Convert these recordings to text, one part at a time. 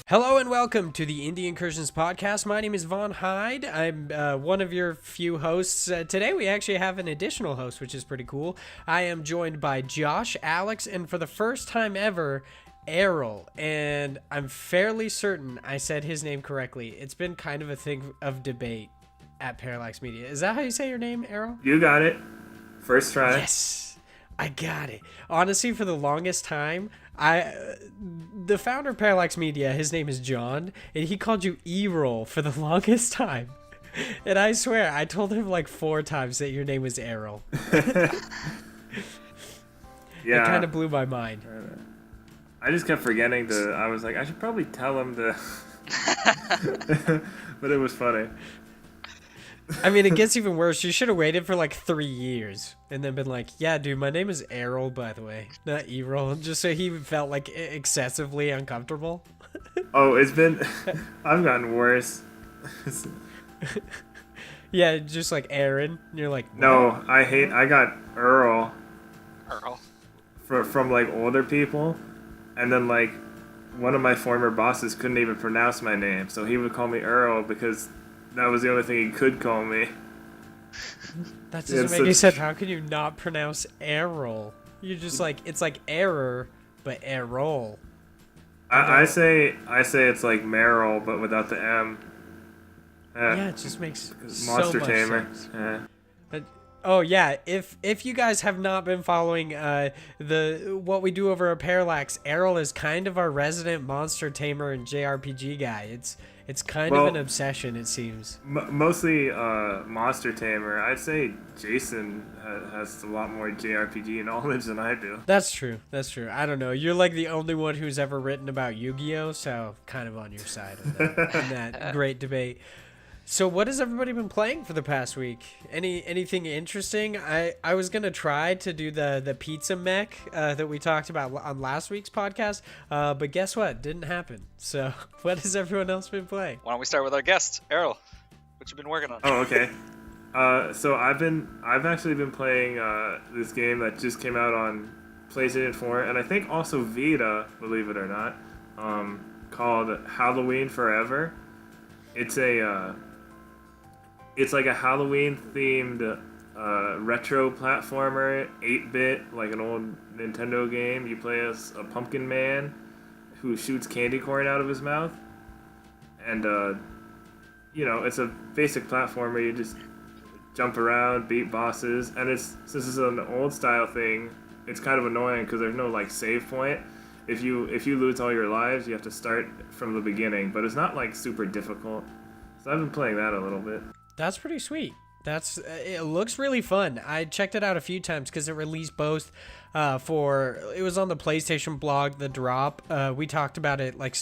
Hello and welcome to the Indie Incursions podcast. My name is Von Hyde. I'm one of your few hosts. Today we actually have an additional host, which is pretty cool. I am joined by Josh, Alex, and for the first time ever, Errol. And I'm fairly certain I said his name correctly. It's been kind of a thing of debate at Parallax Media. Is that how you say your name, Errol? You got it. First try. Yes, I got it. Honestly, for the longest time, the founder of Parallax Media, his name is John, and he called you E-Roll for the longest time. And I swear, I told him like 4 times that your name was Errol. Yeah. It kind of blew my mind. I just kept forgetting to. I was like, I should probably tell him to. But it was funny. I mean, it gets even worse. You should have waited for like 3 years and then been like, yeah, dude, my name is Errol, by the way, not E-Roll, just so he felt like excessively uncomfortable. Oh, it's been. I've gotten worse. Yeah, just like Aaron. And you're like, what? No, I got Earl. Earl. From like older people, and then like one of my former bosses couldn't even pronounce my name, so he would call me Earl because that was the only thing he could call me. That doesn't make any sense. How can you not pronounce Errol? You're just like, it's like error, but Errol. I say it's like Meryl, but without the M. Yeah, it just makes Monster so much Tamer. sense. Yeah. Oh yeah, if you guys have not been following what we do over at Parallax, Errol is kind of our resident monster tamer and JRPG guy. It's kind of an obsession, it seems. Mostly monster tamer. I'd say Jason has a lot more JRPG knowledge than I do. That's true. I don't know. You're like the only one who's ever written about Yu-Gi-Oh, so kind of on your side of that, in that great debate. So what has everybody been playing for the past week? Anything interesting? I was going to try to do the pizza mech that we talked about on last week's podcast, but guess what? Didn't happen. So what has everyone else been playing? Why don't we start with our guest, Errol? What you been working on? Oh, okay. So I've actually been playing this game that just came out on PlayStation 4 and I think also Vita, believe it or not, called Halloween Forever. It's like a Halloween-themed retro platformer, 8-bit, like an old Nintendo game. You play as a pumpkin man who shoots candy corn out of his mouth. And, it's a basic platformer. You just jump around, beat bosses. And since it's an old-style thing, it's kind of annoying because there's no, like, save point. If you lose all your lives, you have to start from the beginning. But it's not, like, super difficult. So I've been playing that a little bit. That's pretty sweet. It looks really fun. I checked it out a few times because it released both it was on the PlayStation blog, The Drop. We talked about it like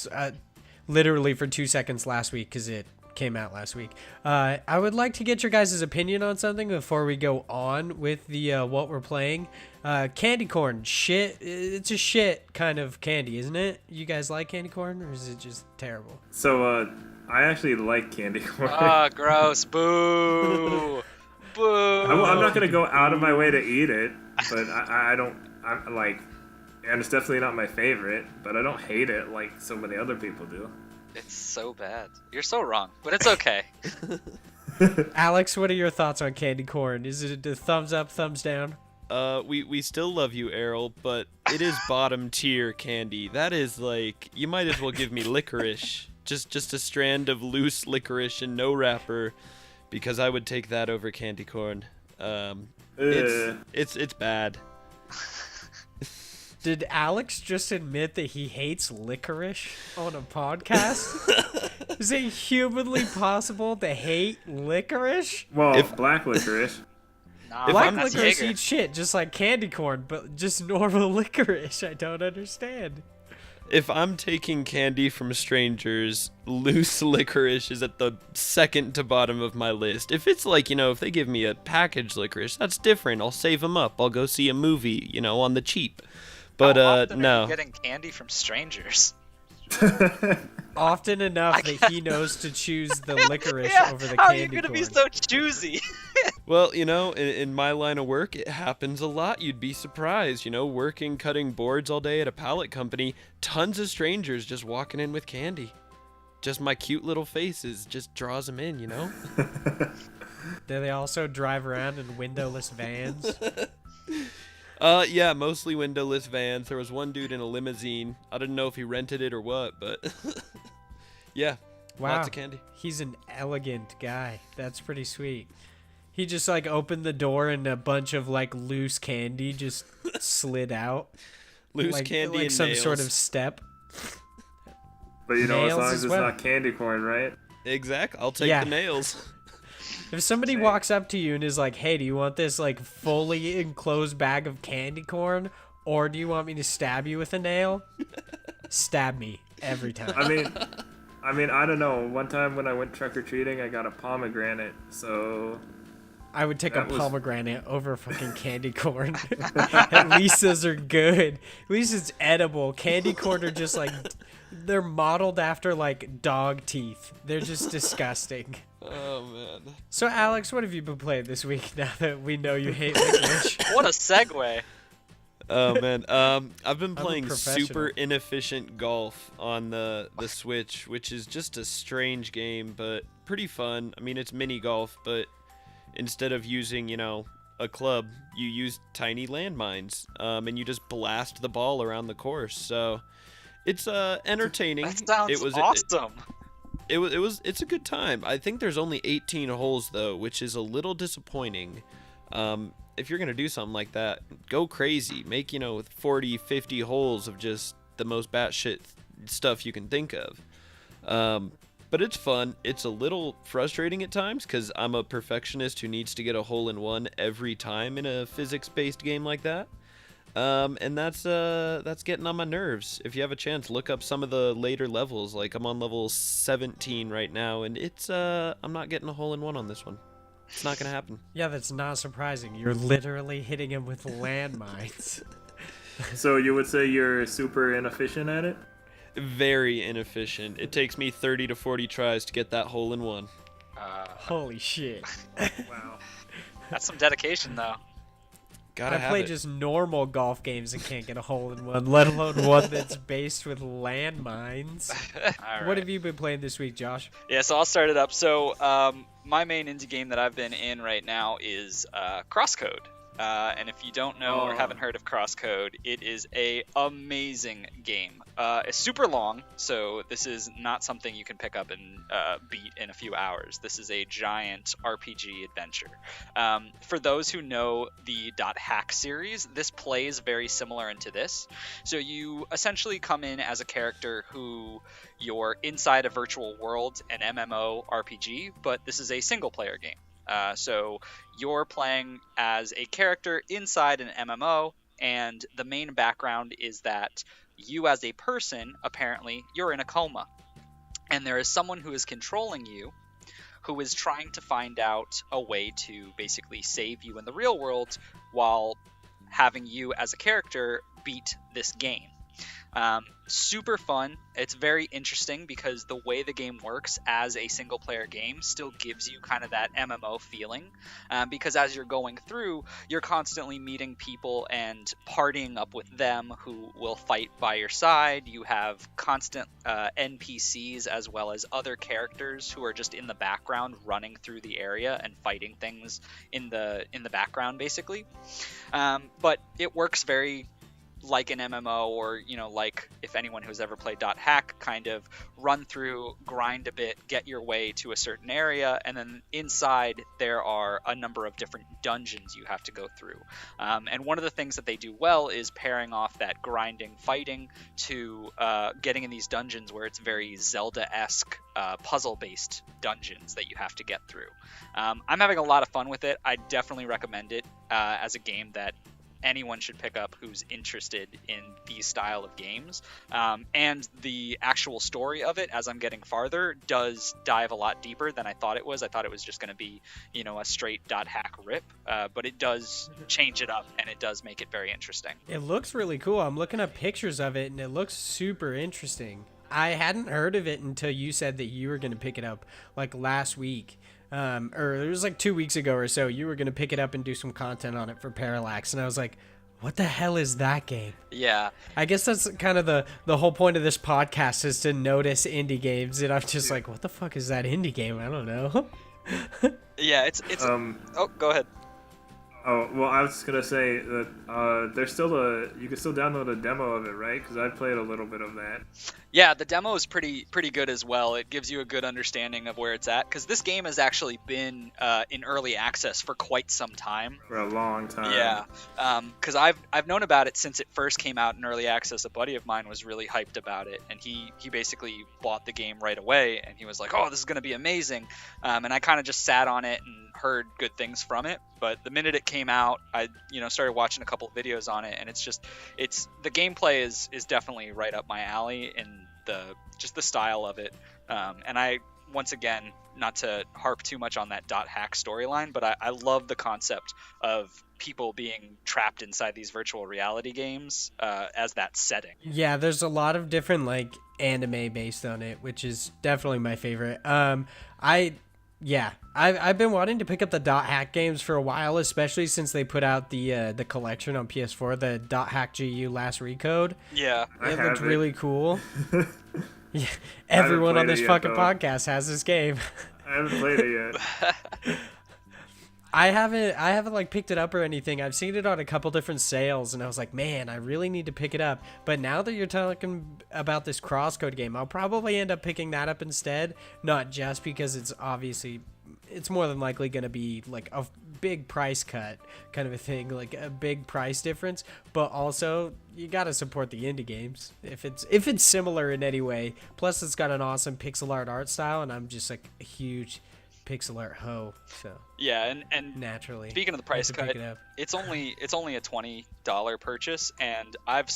literally for 2 seconds last week because it came out last week. I would like to get your guys' opinion on something before we go on with the what we're playing. Candy corn, shit. It's a shit kind of candy, isn't it? You guys like candy corn, or is it just terrible? So, I actually like candy corn. Ah, gross. Boo. Boo. I'm not going to go out of my way to eat it, but I'm like, and it's definitely not my favorite, but I don't hate it like so many other people do. It's so bad. You're so wrong, but it's okay. Alex, what are your thoughts on candy corn? Is it a thumbs up, thumbs down? We still love you, Errol, but it is bottom tier candy. That is like, you might as well give me licorice. Just a strand of loose licorice and no wrapper, because I would take that over candy corn. It's bad. Did Alex just admit that he hates licorice on a podcast? Is it humanly possible to hate licorice? Well, black licorice. Nah, Black that's licorice Jaeger. eats shit, just like candy corn, but just normal licorice. I don't understand. If I'm taking candy from strangers, loose licorice is at the second to bottom of my list. If it's like, if they give me a packaged licorice, that's different. I'll save them up. I'll go see a movie, on the cheap. But, How often no. Are you getting candy from strangers? Often enough that he knows to choose the licorice over the How candy are you gonna corn. be so choosy? Well, in my line of work, it happens a lot. You'd be surprised, working, cutting boards all day at a pallet company, tons of strangers just walking in with candy. Just my cute little faces just draws them in, Do they also drive around in windowless vans? Yeah, mostly windowless vans. There was one dude in a limousine. I didn't know if he rented it or what, but yeah, Wow. lots of candy. He's an elegant guy. That's pretty sweet. He just like opened the door and a bunch of like loose candy just slid out. Loose candy like and some nails. sort of step. But as Nails long as as it's well. not candy corn, right? Exactly. I'll take Yeah. the nails. If somebody Same. walks up to you and is like, "Hey, do you want this like fully enclosed bag of candy corn, or do you want me to stab you with a nail?" Stab me every time. I mean, I don't know. One time when I went trick or treating, I got a pomegranate. So I would take a That was- pomegranate over fucking candy corn. At least those are good. At least it's edible. Candy corn are just like, they're modeled after like dog teeth. They're just disgusting. Oh, man. So Alex, what have you been playing this week now that we know you hate licorice? What a segue. Oh, man. I've been I'm a playing professional. super inefficient golf on the Switch, which is just a strange game, but pretty fun. I mean, it's mini golf, but instead of using, a club, you use tiny landmines, and you just blast the ball around the course. So it's entertaining. That sounds it was awesome. It's a good time. I think there's only 18 holes though, which is a little disappointing. If you're gonna do something like that, go crazy. Make 40, 50 holes of just the most batshit stuff you can think of. But it's fun. It's a little frustrating at times because I'm a perfectionist who needs to get a hole in one every time in a physics-based game like that. And that's getting on my nerves. If you have a chance, look up some of the later levels. Like I'm on level 17 right now, and it's I'm not getting a hole in one on this one. It's not gonna happen. Yeah, that's not surprising. You're literally hitting him with landmines. So you would say you're super inefficient at it? Very inefficient. It takes me 30 to 40 tries to get that hole in one. Holy shit. Wow. That's some dedication, though. Gotta I have play it. just normal golf games and can't get a hole in one, let alone one that's based with landmines. All What right. have you been playing this week, Josh? Yeah, so I'll start it up. So my main indie game that I've been in right now is Crosscode. And if you don't know or Oh. haven't heard of Crosscode, it is a amazing game. It's super long, so this is not something you can pick up and beat in a few hours. This is a giant RPG adventure. For those who know the .hack series, this plays very similar into this. So you essentially come in as a character who you're inside a virtual world, an MMO RPG, but this is a single player game. So you're playing as a character inside an MMO, and the main background is that you as a person, apparently, you're in a coma. And there is someone who is controlling you, who is trying to find out a way to basically save you in the real world while having you as a character beat this game. Super fun. It's very interesting because the way the game works as a single player game still gives you kind of that MMO feeling, because as you're going through, you're constantly meeting people and partying up with them who will fight by your side. You have constant NPCs as well as other characters who are just in the background running through the area and fighting things in the background basically. But it works very like an MMO, or like if anyone who's ever played .hack, kind of run through, grind a bit, get your way to a certain area, and then inside there are a number of different dungeons you have to go through. And one of the things that they do well is pairing off that grinding, fighting to getting in these dungeons where it's very Zelda-esque puzzle-based dungeons that you have to get through. I'm having a lot of fun with it. I definitely recommend it as a game that anyone should pick up who's interested in these style of games. And the actual story of it, as I'm getting farther, does dive a lot deeper than I thought it was. I thought it was just going to be, a straight .hack rip, but it does change it up, and it does make it very interesting. It looks really cool. I'm looking at pictures of it, and it looks super interesting. I hadn't heard of it until you said that you were going to pick it up like last week. or it was like 2 weeks ago or so, you were going to pick it up and do some content on it for Parallax. And I was like, what the hell is that game? Yeah. I guess that's kind of the whole point of this podcast is to notice indie games. And I'm just like, what the fuck is that indie game? I don't know. Yeah, it's oh, go ahead. Oh, well, I was just gonna say that there's still you can still download a demo of it, right? Because I played a little bit of that. Yeah, the demo is pretty good as well. It gives you a good understanding of where it's at, because this game has actually been in early access for quite some time. For a long time. Yeah, because I've known about it since it first came out in early access. A buddy of mine was really hyped about it, and he basically bought the game right away, and he was like, "Oh, this is gonna be amazing," and I kind of just sat on it and heard good things from it. But the minute it came out, I started watching a couple of videos on it, and it's the gameplay is definitely right up my alley, and the style of it. And I, once again, not to harp too much on that .hack storyline, but I love the concept of people being trapped inside these virtual reality games as that setting. Yeah, there's a lot of different like anime based on it, which is definitely my favorite. I've been wanting to pick up the .hack games for a while, especially since they put out the collection on PS4, the .hack GU Last Recode. Yeah. It looked really cool. Yeah, everyone on this fucking podcast has this game. I haven't played it yet. I haven't like picked it up or anything. I've seen it on a couple different sales, and I was like, man, I really need to pick it up. But now that you're talking about this Crosscode game, I'll probably end up picking that up instead. Not just because it's more than likely going to be like a big price cut kind of a thing, like a big price difference, but also you got to support the indie games if it's similar in any way. Plus it's got an awesome pixel art style, and I'm just like a huge pixel art hoe, so yeah. And naturally, speaking of the price cut, it's only a $20 purchase, and I've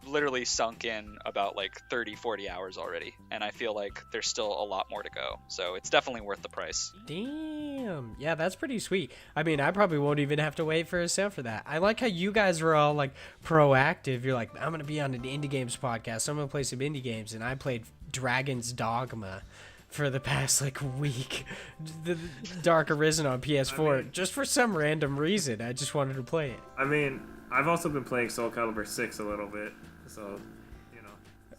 literally sunk in about like 30-40 hours already, and I feel like there's still a lot more to go, so it's definitely worth the price. Damn, yeah, that's pretty sweet. I mean, I probably won't even have to wait for a sale for that. I like how you guys were all like proactive. You're like, I'm gonna be on an indie games podcast, so I'm gonna play some indie games, and I played Dragon's Dogma for the past like week, the Dark Arisen on PS4, just for some random reason. I just wanted to play it. I mean, I've also been playing Soul Calibur 6 a little bit, so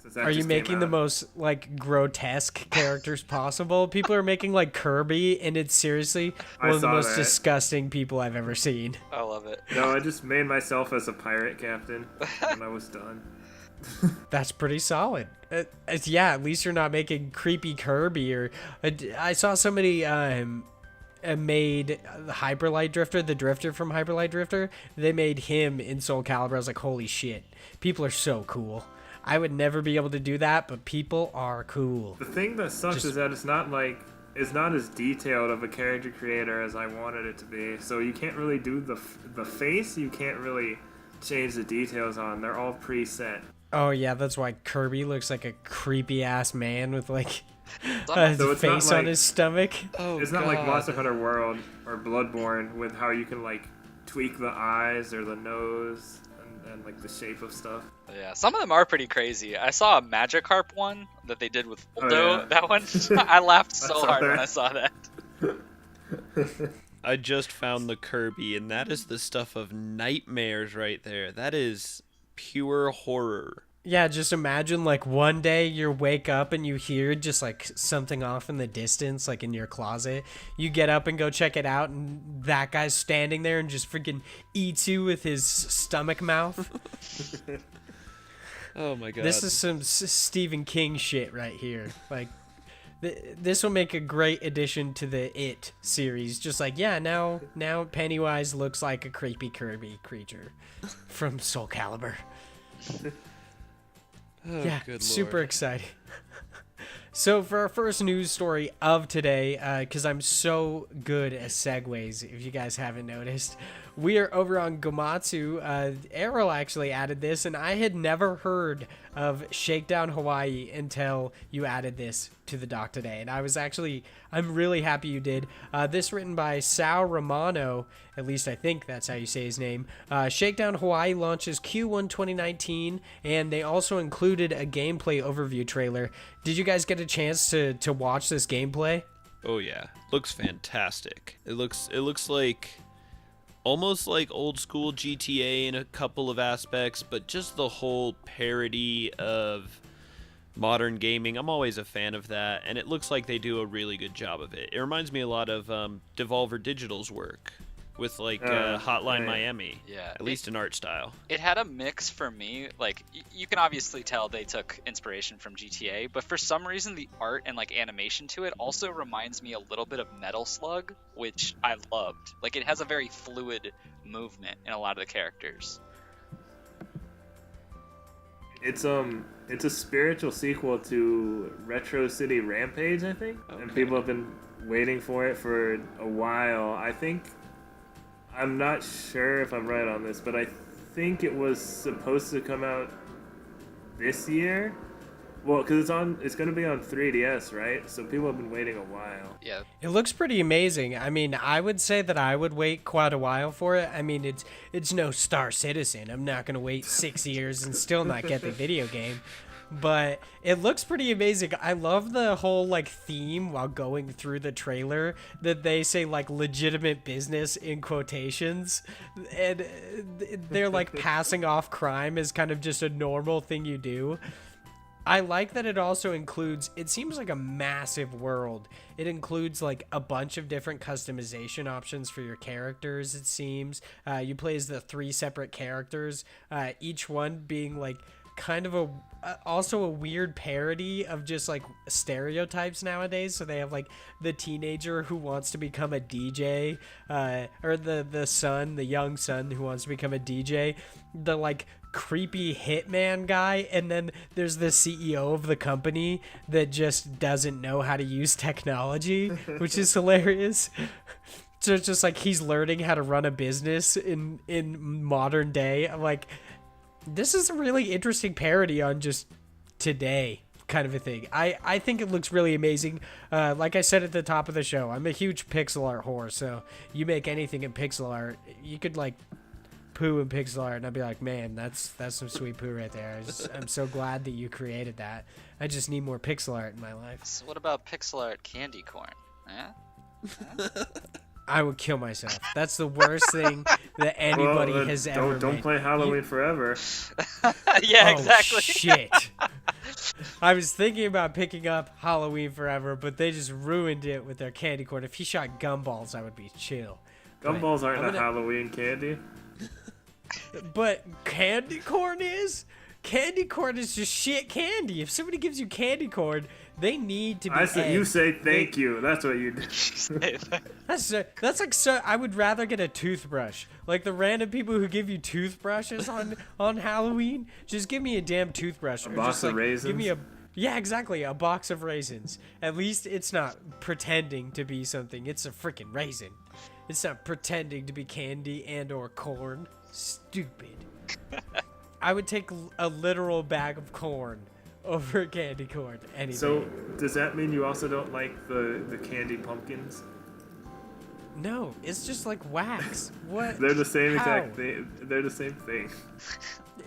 since that Are you just making came the out. most like grotesque characters possible? People are making like Kirby, and it's seriously one of the saw most that. disgusting people I've ever seen. I love it. No, I just made myself as a pirate captain when I was done. That's pretty solid. Yeah, at least you're not making creepy Kirby. Or I saw somebody made the Hyperlight Drifter, the Drifter from Hyperlight Drifter. They made him in Soul Calibur. I was like, holy shit, people are so cool. I would never be able to do that, but people are cool. The thing that sucks is that it's not as detailed of a character creator as I wanted it to be. So you can't really do the face. You can't really change the details on. They're all preset. Oh yeah, that's why Kirby looks like a creepy ass man with like So a it's face not on like- his stomach. Oh, It's not like Monster Hunter World or Bloodborne with how you can like tweak the eyes or the nose and like the shape of stuff. Yeah, some of them are pretty crazy. I saw a Magikarp one that they did with Voldo. Oh, yeah. That one, I laughed so saw hard that. when I saw that. I just found the Kirby, and that is the stuff of nightmares right there. That is pure horror. Yeah, just imagine like one day you wake up and you hear just like something off in the distance, like in your closet. You get up and go check it out, and that guy's standing there and just freaking eats you with his stomach mouth. Oh my god. This is some Stephen King shit right here. Like, this will make a great addition to the It series. Just like, yeah, now Pennywise looks like a creepy Kirby creature from Soul Calibur. Oh, Yeah, good super lord. exciting. So for our first news story of today, because I'm so good at segues, if you guys haven't noticed, we are over on Gomatsu. Errol actually added this, and I had never heard of Shakedown Hawaii until you added this to the doc today. And I'm really happy you did. This written by Sal Romano, at least I think that's how you say his name. Shakedown Hawaii launches Q1 2019, and they also included a gameplay overview trailer. Did you guys get a chance to watch this gameplay? Oh yeah, looks fantastic. It looks like almost like old school GTA in a couple of aspects, but just the whole parody of modern gaming. I'm always a fan of that, and it looks like they do a really good job of it. It reminds me a lot of Devolver Digital's work with like Hotline Miami. Yeah, at least in art style. It had a mix for me. Like you can obviously tell they took inspiration from GTA, but for some reason the art and like animation to it also reminds me a little bit of Metal Slug, which I loved. Like it has a very fluid movement in a lot of the characters. It's a spiritual sequel to Retro City Rampage, I think, and people have been waiting for it for a while. I'm not sure if I'm right on this, but I think it was supposed to come out this year. Well, because it's going to be on 3DS, right? So people have been waiting a while. Yeah. It looks pretty amazing. I mean, I would say that I would wait quite a while for it. I mean, it's no Star Citizen. I'm not going to wait 6 years and still not get the video game. But it looks pretty amazing. I love the whole like theme while going through the trailer that they say like legitimate business in quotations, and they're like passing off crime as kind of just a normal thing you do. I like that it also includes, it seems like a massive world. It includes like a bunch of different customization options for your characters, it seems. You play as the 3 separate characters, each one being like kind of also a weird parody of just like stereotypes nowadays. So they have like the teenager who wants to become a DJ, or the young son who wants to become a DJ, the like creepy hitman guy, and then there's the CEO of the company that just doesn't know how to use technology, which is hilarious. So it's just like he's learning how to run a business in modern day. I'm like, this is a really interesting parody on just today kind of a thing. I think it looks really amazing. Like I said at the top of the show, I'm a huge pixel art whore, so you make anything in pixel art, you could like poo in pixel art, and I'd be like, man, that's some sweet poo right there. I'm so glad that you created that. I just need more pixel art in my life. So what about pixel art candy corn? I would kill myself. That's the worst thing that anybody has ever made. Don't play Halloween Forever. Yeah, Oh, exactly. Shit. I was thinking about picking up Halloween Forever, but they just ruined it with their candy corn. If he shot gumballs, I would be chill. Gumballs aren't a Halloween candy. But candy corn is? Candy corn is just shit candy. If somebody gives you candy corn, they need to be You say thank you. That's what you do. That's like, so I would rather get a toothbrush. Like the random people who give you toothbrushes on Halloween, just give me a damn toothbrush. A box of raisins. Give me yeah, exactly, a box of raisins. At least it's not pretending to be something. It's a freaking raisin. It's not pretending to be candy and or corn. Stupid. I would take a literal bag of corn over candy corn any day. So, does that mean you also don't like the candy pumpkins? No, it's just like wax. What? They're the same How? exact thing. They're the same thing.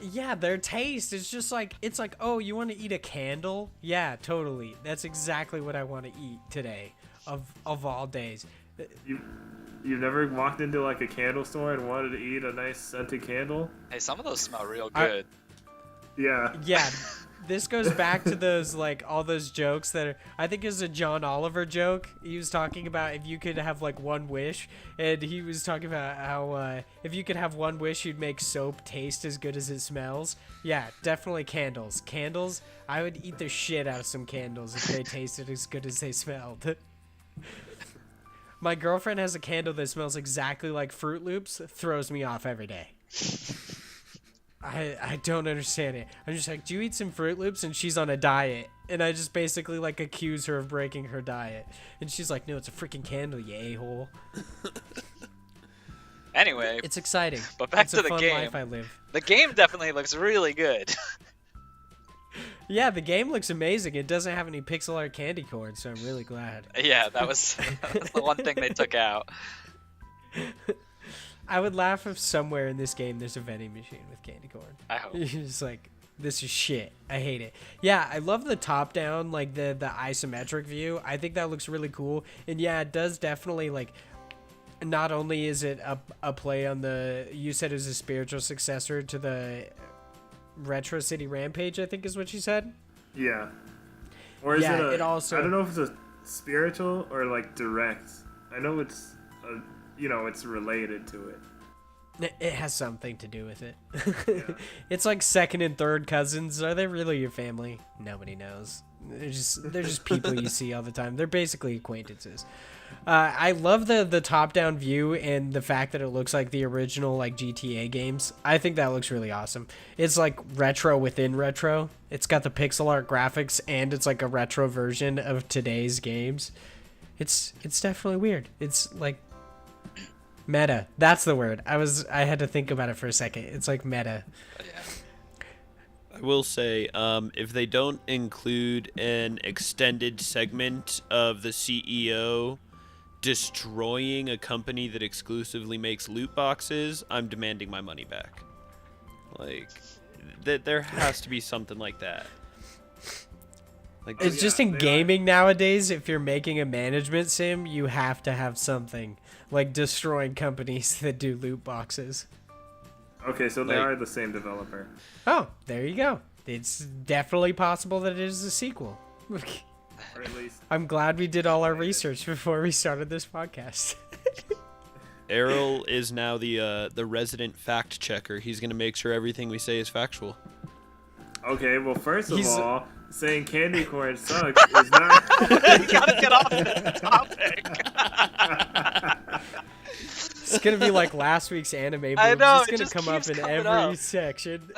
Yeah, their taste is just like, it's like, oh, you want to eat a candle? Yeah, totally. That's exactly what I want to eat today, of all days. You've never walked into like a candle store and wanted to eat a nice scented candle? Hey, some of those smell real good. Yeah. Yeah, this goes back to those, like, all those jokes that are, I think is a John Oliver joke. He was talking about if you could have, like, one wish, and he was talking about how, if you could have one wish, you'd make soap taste as good as it smells. Yeah, definitely candles. Candles, I would eat the shit out of some candles if they tasted as good as they smelled. My girlfriend has a candle that smells exactly like Fruit Loops. Throws me off every day. I don't understand it. I'm just like, do you eat some Fruit Loops? And she's on a diet. And I just basically like accuse her of breaking her diet. And she's like, no, it's a freaking candle, you a-hole. Anyway, It's exciting. but back it's to a the fun game. life I live. The game definitely looks really good. Yeah, the game looks amazing. It doesn't have any pixel art candy corn, so I'm really glad. Yeah, that was the one thing they took out. I would laugh if somewhere in this game there's a vending machine with candy corn. I hope. You're just like, this is shit. I hate it. Yeah, I love the top down, like the isometric view. I think that looks really cool. And yeah, it does definitely like. Not only is it a play on the, you said it was a spiritual successor to the Retro City Rampage, I think is what you said. Yeah. Or is Yeah, it it also- I don't know if it's a spiritual or like direct. I know it's it's related to it. It has something to do with it. Yeah. It's like second and third cousins. Are they really your family? Nobody knows. They're just people you see all the time. They're basically acquaintances. I love the top-down view and the fact that it looks like the original like GTA games. I think that looks really awesome. It's like retro within retro. It's got the pixel art graphics and it's like a retro version of today's games. It's definitely weird. It's like meta. That's the word. I had to think about it for a second. It's like meta. I will say, if they don't include an extended segment of the CEO destroying a company that exclusively makes loot boxes, I'm demanding my money back. Like, there has to be something like that. Like, It's just in gaming nowadays, if you're making a management sim, you have to have something like destroying companies that do loot boxes. Okay, so they Like- are the same developer. Oh, there you go. It's definitely possible that it is a sequel. Or at least I'm glad we did all our research before we started this podcast. Errol is now the resident fact checker. He's gonna make sure everything we say is factual. Okay, well first of He's- all, saying candy corn sucks is not You gotta get off the topic. It's gonna be like last week's anime boom. I know, It's it just just gonna come up keeps in coming every up. section.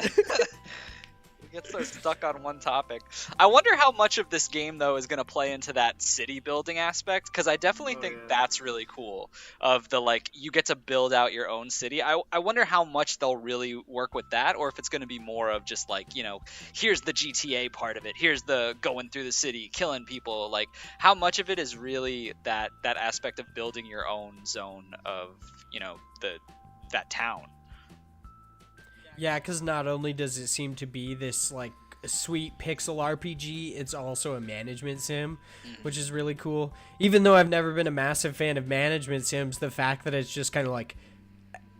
Get so stuck on one topic. I wonder how much of this game though is going to play into that city building aspect, because I definitely think yeah. that's really cool. Of the like, you get to build out your own city. I wonder how much they'll really work with that, or if it's going to be more of just like, here's the GTA part of it. Here's the going through the city, killing people. Like, how much of it is really that aspect of building your own zone of that town. Yeah, because not only does it seem to be this like sweet pixel RPG, it's also a management sim, which is really cool. Even though I've never been a massive fan of management sims, the fact that it's just kind of like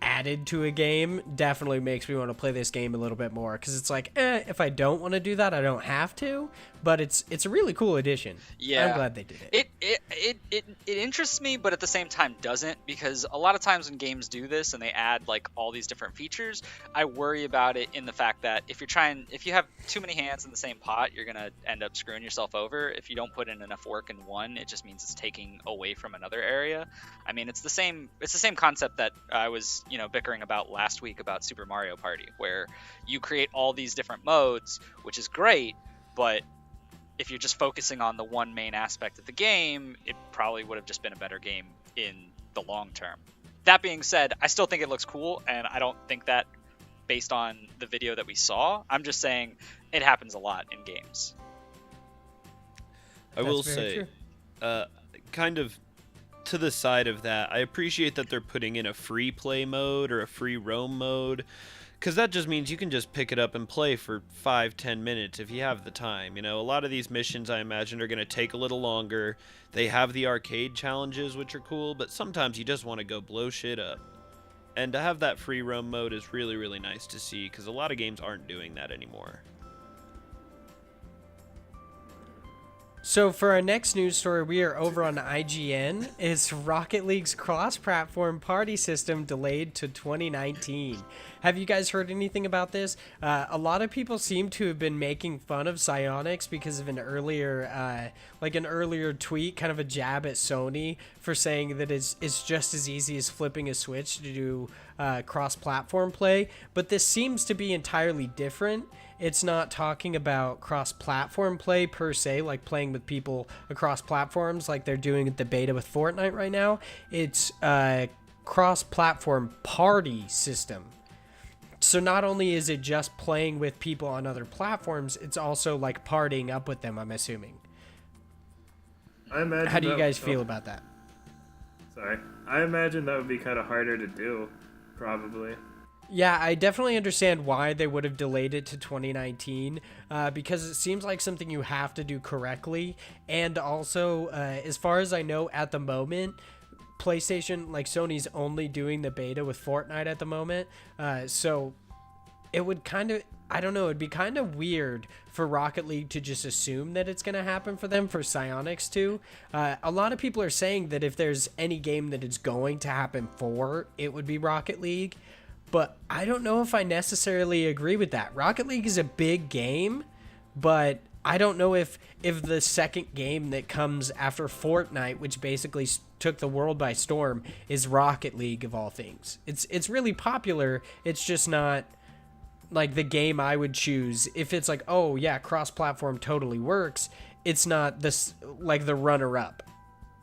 added to a game definitely makes me want to play this game a little bit more, because it's like, if I don't want to do that, I don't have to. But it's a really cool addition. Yeah, I'm glad they did it. It interests me, but at the same time doesn't, because a lot of times when games do this and they add like all these different features, I worry about it in the fact that if you have too many hands in the same pot, you're gonna end up screwing yourself over. If you don't put in enough work in one, it just means it's taking away from another area. I mean, it's the same concept that I was bickering about last week about Super Mario Party, where you create all these different modes, which is great, but if you're just focusing on the one main aspect of the game, it probably would have just been a better game in the long term. That being said, I still think it looks cool, and I don't think that based on the video that we saw. I'm just saying it happens a lot in games. I will That's very say, kind of to the side of that, I appreciate that they're putting in a free play mode or a free roam mode, because that just means you can just pick it up and play for 5-10 minutes if you have the time. A lot of these missions, I imagine, are going to take a little longer. They have the arcade challenges, which are cool, but sometimes you just want to go blow shit up. And to have that free roam mode is really, really nice to see, because a lot of games aren't doing that anymore. So for our next news story, we are over on IGN. Is Rocket League's cross-platform party system delayed to 2019? Have you guys heard anything about this? A lot of people seem to have been making fun of Psyonix because of an earlier tweet, kind of a jab at Sony for saying that it's just as easy as flipping a switch to do cross-platform play. But this seems to be entirely different. It's not talking about cross-platform play per se, like playing with people across platforms like they're doing at the beta with Fortnite right now. It's a cross-platform party system. So not only is it just playing with people on other platforms, it's also like partying up with them, I'm assuming. I imagine. How do you guys feel about that? Sorry, I imagine that would be kind of harder to do, probably. Yeah, I definitely understand why they would have delayed it to 2019, because it seems like something you have to do correctly. And also, as far as I know, at the moment, PlayStation, like Sony's only doing the beta with Fortnite at the moment. So it would kind of, I don't know, it'd be kind of weird for Rocket League to just assume that it's going to happen for them, for Psyonix too. A lot of people are saying that if there's any game that it's going to happen for, it would be Rocket League. But I don't know if I necessarily agree with that. Rocket League is a big game, but I don't know if the second game that comes after Fortnite, which basically took the world by storm, is Rocket League of all things. It's really popular. It's just not like the game I would choose. If it's like, oh yeah, cross-platform totally works, it's not this like the runner-up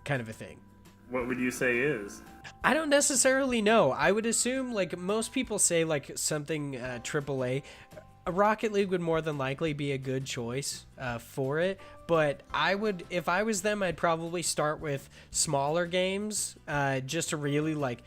kind of a thing. What would you say is? I don't necessarily know. I would assume, like most people say, like something AAA. A Rocket League would more than likely be a good choice for it. But I would, if I was them, I'd probably start with smaller games, just to really like.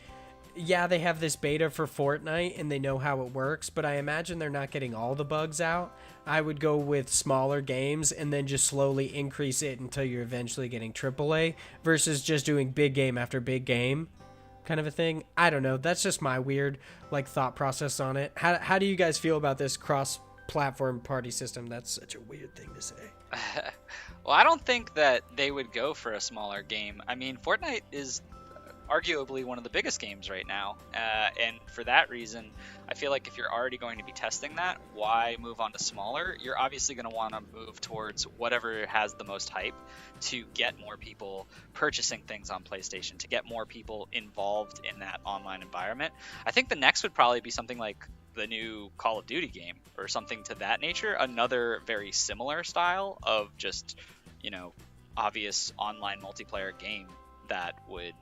Yeah, they have this beta for Fortnite and they know how it works, but I imagine they're not getting all the bugs out. I would go with smaller games and then just slowly increase it until you're eventually getting AAA versus just doing big game after big game kind of a thing. I don't know. That's just my weird like thought process on it. How do you guys feel about this cross-platform party system? That's such a weird thing to say. Well, I don't think that they would go for a smaller game. I mean, Fortnite is arguably one of the biggest games right now, and for that reason I feel like if you're already going to be testing that, why move on to smaller? You're obviously going to want to move towards whatever has the most hype to get more people purchasing things on PlayStation, to get more people involved in that online environment. I think the next would probably be something like the new Call of Duty game or something to that nature, another very similar style of just, you know, obvious online multiplayer game that would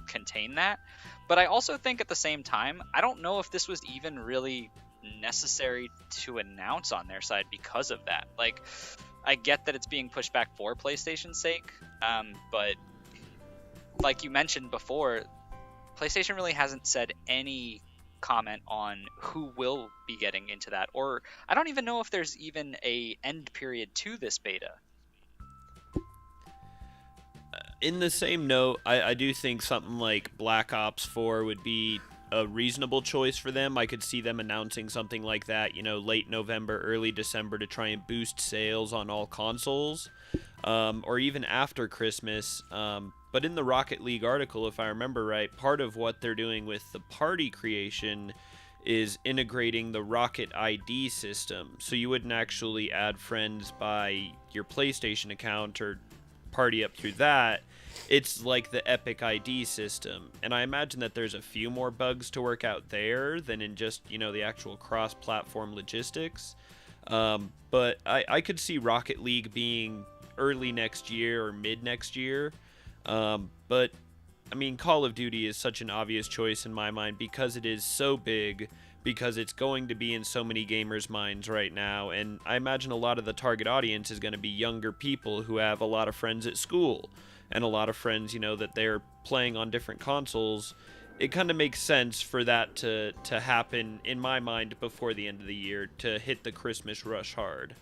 contain that. But I also think at the same time, I don't know if this was even really necessary to announce on their side because of that. Like, I get that it's being pushed back for PlayStation's sake, but like you mentioned before, PlayStation really hasn't said any comment on who will be getting into that, or I don't even know if there's even a end period to this beta. In the same note, I do think something like Black Ops 4 would be a reasonable choice for them. I could see them announcing something like that, you know, late November, early December to try and boost sales on all consoles, or even after Christmas. But in the Rocket League article, if I remember right, part of what they're doing with the party creation is integrating the Rocket ID system. So you wouldn't actually add friends by your PlayStation account or party up through that. It's like the Epic ID system, and I imagine that there's a few more bugs to work out there than in just, you know, the actual cross-platform logistics. But I could see Rocket League being early next year or mid next year. But I mean, Call of Duty is such an obvious choice in my mind because it is so big, because it's going to be in so many gamers' minds right now, and I imagine a lot of the target audience is going to be younger people who have a lot of friends at school and a lot of friends, you know, that they're playing on different consoles. It kind of makes sense for that to happen, in my mind, before the end of the year, to hit the Christmas rush hard.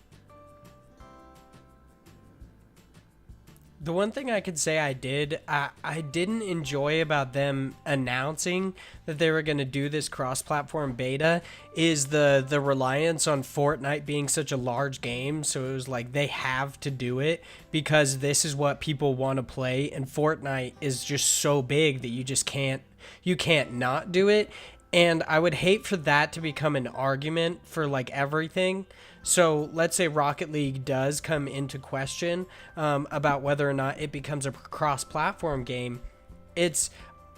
The one thing I could say I didn't enjoy about them announcing that they were going to do this cross-platform beta is the reliance on Fortnite being such a large game. So it was like they have to do it because this is what people want to play, and Fortnite is just so big that you can't not do it. And I would hate for that to become an argument for like everything. So let's say Rocket League does come into question about whether or not it becomes a cross-platform game.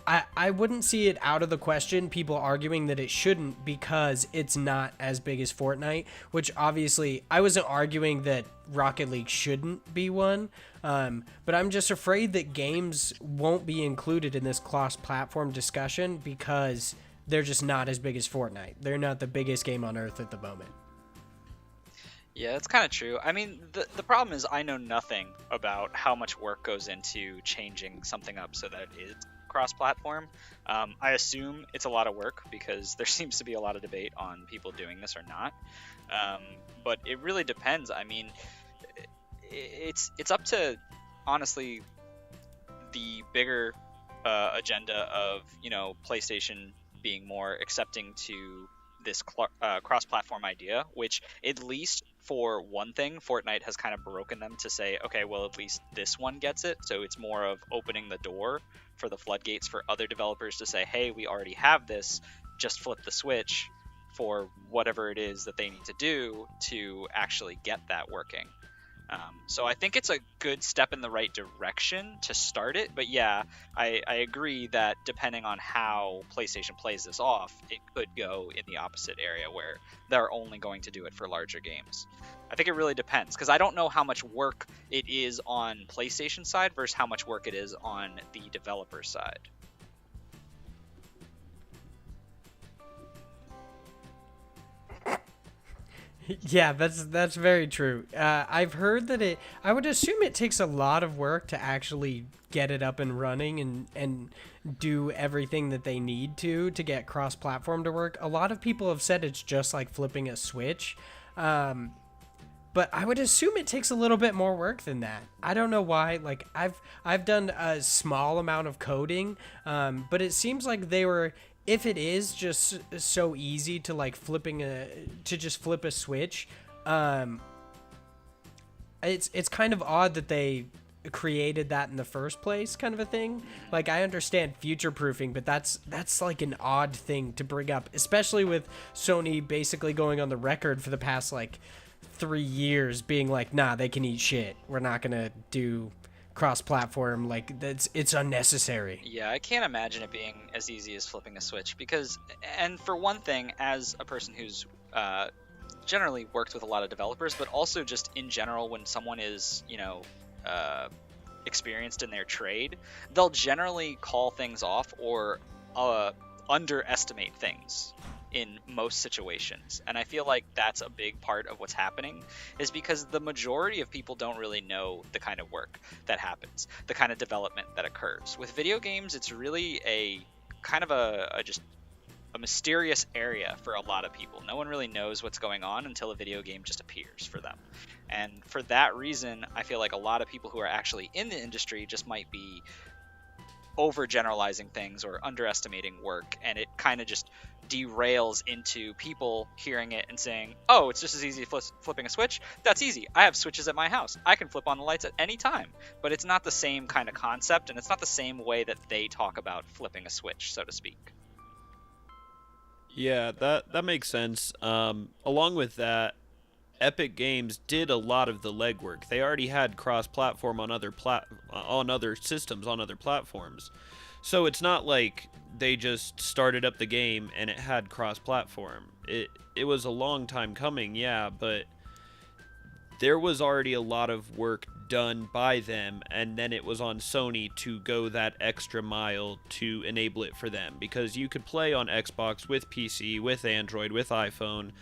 I wouldn't see it out of the question, people arguing that it shouldn't because it's not as big as Fortnite, which obviously I wasn't arguing that Rocket League shouldn't be one, but I'm just afraid that games won't be included in this cross-platform discussion because they're just not as big as Fortnite. They're not the biggest game on earth at the moment. Yeah, it's kind of true. I mean, the problem is I know nothing about how much work goes into changing something up so that it is cross-platform. I assume it's a lot of work because there seems to be a lot of debate on people doing this or not. But it really depends. I mean, it's up to, honestly, the bigger agenda of, PlayStation being more accepting to this cross-platform idea, which, at least for one thing, Fortnite has kind of broken them to say, okay, well, at least this one gets it. So it's more of opening the door for the floodgates for other developers to say, hey, we already have this, just flip the switch for whatever it is that they need to do to actually get that working. So I think it's a good step in the right direction to start it. But yeah, I agree that depending on how PlayStation plays this off, it could go in the opposite area where they're only going to do it for larger games. I think it really depends, because I don't know how much work it is on PlayStation side versus how much work it is on the developer side. Yeah, that's very true. I've heard that I would assume it takes a lot of work to actually get it up and running and do everything that they need to get cross-platform to work. A lot of people have said it's just like flipping a switch. But I would assume it takes a little bit more work than that. I don't know why. Like I've done a small amount of coding, but it seems like they were. If it is just so easy to like just flip a switch, it's kind of odd that they created that in the first place, kind of a thing. Like, I understand future proofing, but that's like an odd thing to bring up, especially with Sony basically going on the record for the past like 3 years being like, nah, they can eat shit. We're not gonna do cross-platform, like it's unnecessary. Yeah, I can't imagine it being as easy as flipping a switch because, and for one thing, as a person who's generally worked with a lot of developers, but also just in general, when someone is experienced in their trade, they'll generally call things off or underestimate things in most situations. And I feel like that's a big part of what's happening, is because the majority of people don't really know the kind of work that happens, the kind of development that occurs. With video games, it's really a kind of a mysterious area for a lot of people. No one really knows what's going on until a video game just appears for them. And for that reason, I feel like a lot of people who are actually in the industry just might be overgeneralizing things or underestimating work, and it kind of just derails into people hearing it and saying, oh, it's just as easy as flipping a switch. That's easy. I have switches at my house. I can flip on the lights at any time. But it's not the same kind of concept, and it's not the same way that they talk about flipping a switch, so to speak. Yeah, that makes sense. Along with that, Epic Games did a lot of the legwork. They already had cross-platform on other systems, on other platforms. So it's not like they just started up the game and it had cross-platform. It was a long time coming, yeah, but there was already a lot of work done by them, and then it was on Sony to go that extra mile to enable it for them, because you could play on Xbox with PC, with Android, with iPhone.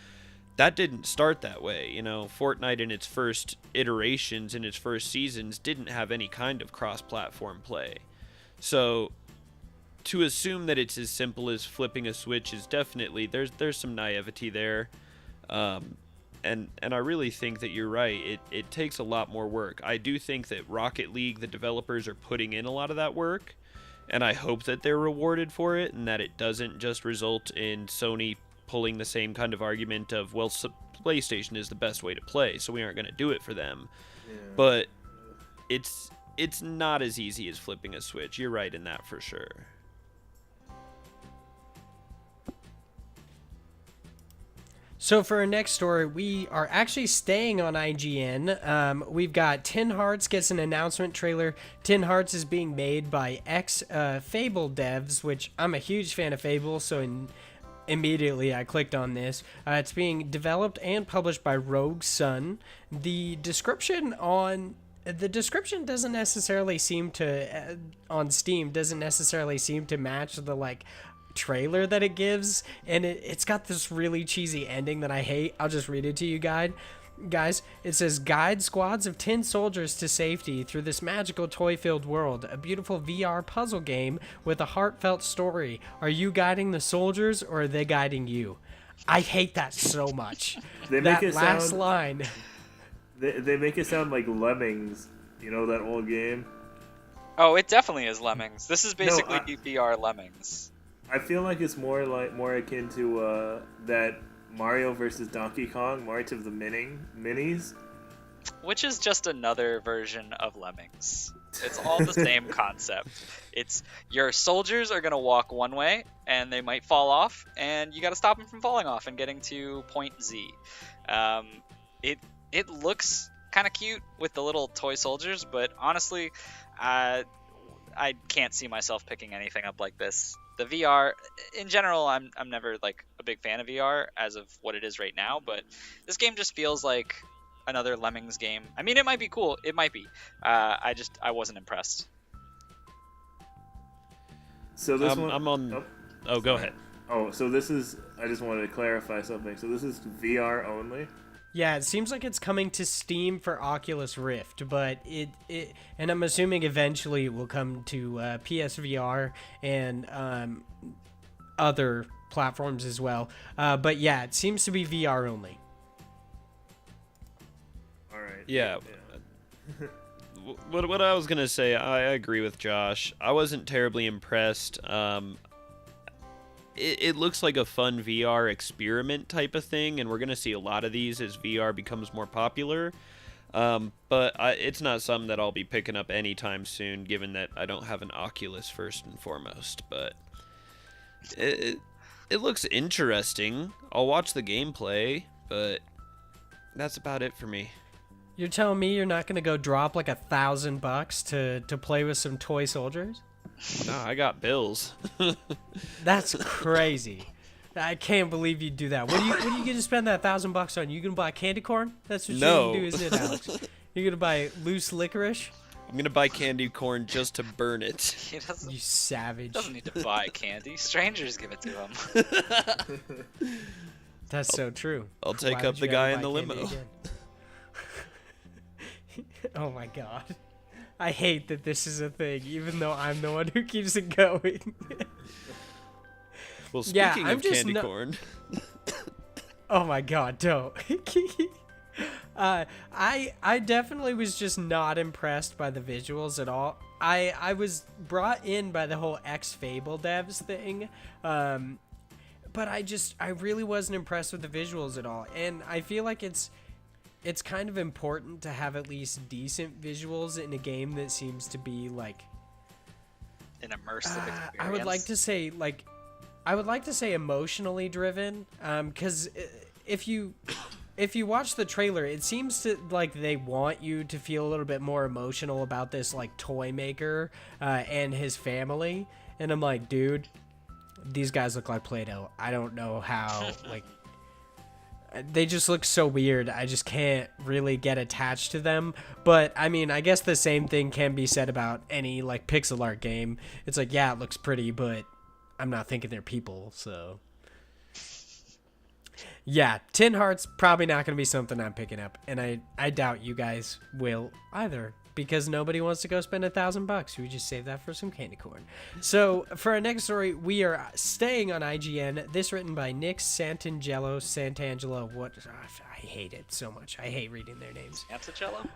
That didn't start that way. Fortnite in its first iterations, in its first seasons, didn't have any kind of cross-platform play. So to assume that it's as simple as flipping a switch is definitely, there's some naivety there. And I really think that you're right. It takes a lot more work. I do think that Rocket League, the developers, are putting in a lot of that work, and I hope that they're rewarded for it, and that it doesn't just result in Sony pulling the same kind of argument of, well, PlayStation is the best way to play, so we aren't going to do it for them. Yeah. But it's not as easy as flipping a switch. You're right in that for sure. So for our next story, we are actually staying on IGN. We've got Tin Hearts gets an announcement trailer. Tin Hearts is being made by EX-FABLE devs, which I'm a huge fan of Fable, so immediately I clicked on this. It's being developed and published by Rogue Sun. The description doesn't necessarily seem to on Steam doesn't necessarily seem to match the trailer that it gives, and it's got this really cheesy ending that I hate. I'll just read it to you, guys. guys, it says guide squads of 10 soldiers to safety through this magical toy-filled world. A beautiful VR puzzle game with a heartfelt story. Are you guiding the soldiers or are they guiding you? I hate that so much. They that make it last sound, line. They make it sound like Lemmings. You know that old game? Oh, it definitely is Lemmings. This is basically I- VR Lemmings. I feel like it's more akin to that Mario versus Donkey Kong, Mario to the Minis. Which is just another version of Lemmings. It's all the same concept. It's your soldiers are gonna walk one way and they might fall off, and you got to stop them from falling off and getting to point Z. It looks kind of cute with the little toy soldiers, but honestly, I can't see myself picking anything up like this. The VR, in general, I'm never like a big fan of VR as of what it is right now, but this game just feels like another Lemmings game. I mean, it might be cool. It might be. I wasn't impressed. So this one, I'm on. Oh, go ahead. Oh, so this is. I just wanted to clarify something. So this is VR only. Yeah, it seems like it's coming to Steam for Oculus Rift, but it and I'm assuming eventually it will come to PSVR and other platforms as well. But yeah, it seems to be VR only. All right. Yeah. What I was gonna say, I agree with Josh. I wasn't terribly impressed. It looks like a fun VR experiment type of thing, and we're gonna see a lot of these as VR becomes more popular. But it's not something that I'll be picking up anytime soon, given that I don't have an Oculus first and foremost. But it looks interesting. I'll watch the gameplay, but that's about it for me. You're telling me you're not gonna go drop like $1,000 to play with some toy soldiers? No, I got bills. That's crazy. I can't believe you do that. What are you gonna spend that $1,000 on? You gonna buy candy corn? That's what No. you're gonna do, isn't it, Alex? You're gonna buy loose licorice? I'm gonna buy candy corn just to burn it. He doesn't, You savage. doesn't need to buy candy. Strangers give it to him. That's so true. I'll take Why up would the you guy ever in the buy candy limo. again? Oh my god. I hate that this is a thing, even though I'm the one who keeps it going. Well, Yeah, speaking I'm of just candy no- corn, Oh my god, don't. I definitely was just not impressed by the visuals at all. I was brought in by the whole EX-FABLE devs thing, but I really wasn't impressed with the visuals at all. And I feel like it's kind of important to have at least decent visuals in a game that seems to be like An immersive experience. I would like to say emotionally driven, because if you watch the trailer, it seems to like they want you to feel a little bit more emotional about this like toy maker and his family, and I'm like, dude, these guys look like Play-Doh. I don't know how like. They just look so weird. I just can't really get attached to them. But I mean, I guess the same thing can be said about any like pixel art game. It's like, yeah, it looks pretty, but I'm not thinking they're people. So yeah, Tin Hearts probably not going to be something I'm picking up, and I doubt you guys will either, because nobody wants to go spend $1,000. We just save that for some candy corn. So for our next story, we are staying on IGN. This written by Nick Santangelo. What? I hate it so much. I hate reading their names. Santacello?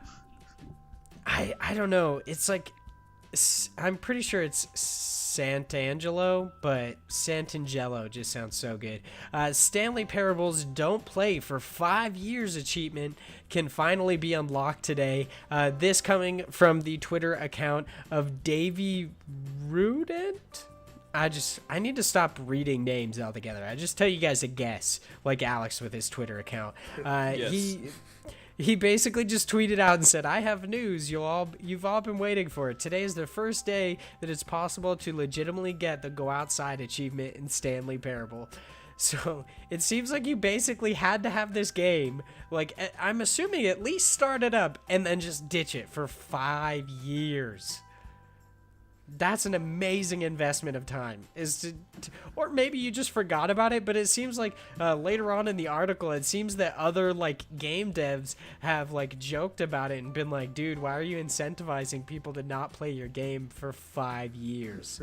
I don't know. It's like, I'm pretty sure it's Santangelo, but Santangelo just sounds so good. Stanley Parable's Don't Play for 5 Years achievement can finally be unlocked today. This coming from the Twitter account of Davey Rudent. I need to stop reading names altogether. I just tell you guys a guess, like Alex with his Twitter account. Yes. He basically just tweeted out and said, "I have news. You've all been waiting for it. Today is the first day that it's possible to legitimately get the Go Outside achievement in Stanley Parable." So it seems like you basically had to have this game, like, I'm assuming at least start it up and then just ditch it for 5 years. That's an amazing investment of time. Or maybe you just forgot about it, but it seems like later on in the article, it seems that other like game devs have like joked about it and been like, dude, why are you incentivizing people to not play your game for 5 years?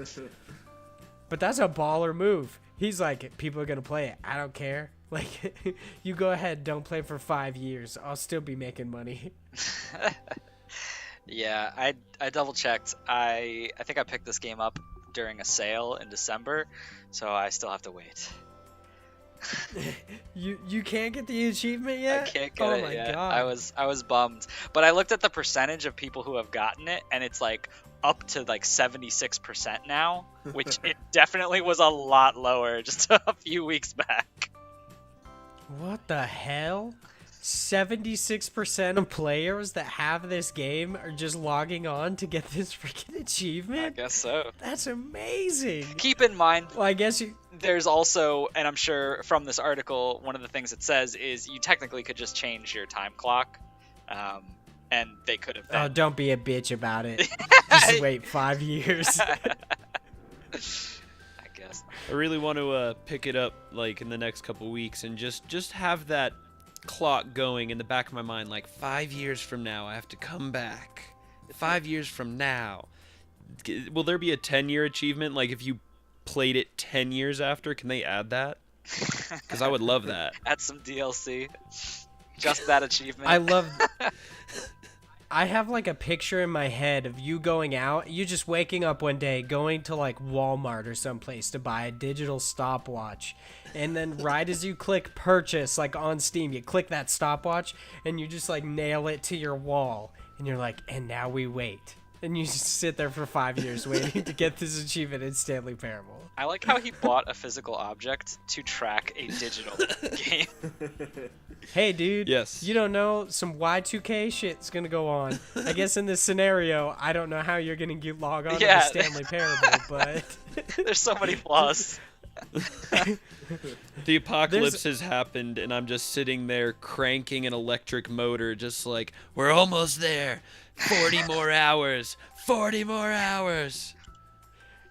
But that's a baller move. He's like, people are going to play it. I don't care. Like, you go ahead, don't play for 5 years. I'll still be making money. Yeah, I double checked. I think I picked this game up during a sale in December, so I still have to wait. You can't get the achievement yet? I can't get oh it my yet. God. I was bummed, but I looked at the percentage of people who have gotten it, and it's like up to like 76% now, which it definitely was a lot lower just a few weeks back. What the hell? 76% of players that have this game are just logging on to get this freaking I achievement? guess so. That's amazing. Keep in mind, Well, I guess you... there's also, and I'm sure from this article, one of the things it says is you technically could just change your time clock, and they could have. Oh, don't be a bitch about it. Just wait 5 years. I guess. I really want to pick it up like in the next couple weeks and just have that clock going in the back of my mind, like 5 years from now I have to come back. 5 years from now, will there be a 10-year achievement? Like if you played it 10 years after, can they add that? Because I would love that. Add some DLC. Just that achievement. I have like a picture in my head of you going out, you just waking up one day, going to like Walmart or someplace to buy a digital stopwatch. And then right as you click purchase, like on Steam, you click that stopwatch and you just like nail it to your wall. And you're like, and now we wait. And you just sit there for 5 years waiting to get this achievement in Stanley Parable. I like how he bought a physical object to track a digital game. Hey, dude. Yes. You don't know some Y2K shit's gonna go on. I guess in this scenario, I don't know how you're gonna log on to the Stanley Parable, but There's so many flaws. The apocalypse has happened and I'm just sitting there cranking an electric motor, just like, we're almost there. 40 more hours. 40 more hours.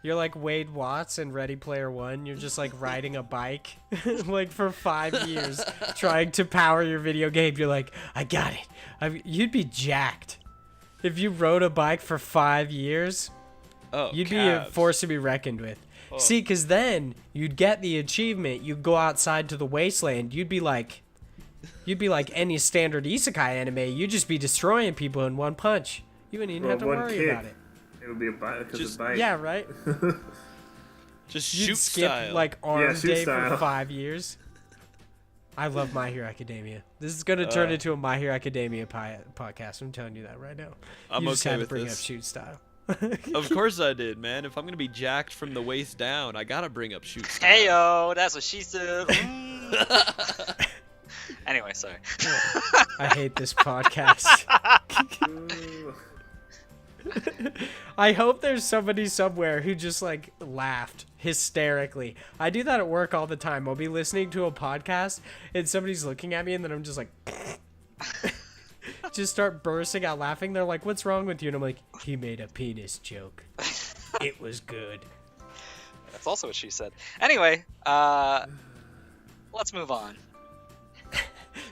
you're like Wade Watts in Ready Player One. You're just like riding a bike, like for 5 years, trying to power your video game. You're like, I got it. You'd be jacked if you rode a bike for 5 years. Oh, You'd be a force to be reckoned with. Oh. See, because then you'd get the achievement. You'd go outside to the wasteland. You'd be like any standard isekai anime. You'd just be destroying people in one punch. You wouldn't even have to worry about it. It would be a bike because Just- of bike. Yeah, right? Just You'd shoot skip style. like arm shoot day style. for 5 years. I love My Hero Academia. This is going to turn into a My Hero Academia podcast. I'm telling you that right now. I'm You just okay had to with bring this. up shoot style. Of course I did, man. If I'm gonna be jacked from the waist down, I gotta bring up shoot style. Heyo, that's what she said. Anyway, sorry. I hate this podcast. Ooh. I hope there's somebody somewhere who just like laughed hysterically. I do that at work all the time. I'll be listening to a podcast and somebody's looking at me and then I'm just like just start bursting out laughing. They're like, what's wrong with you? And I'm like, he made a penis joke. It was good. That's also what she said. Anyway, let's move on.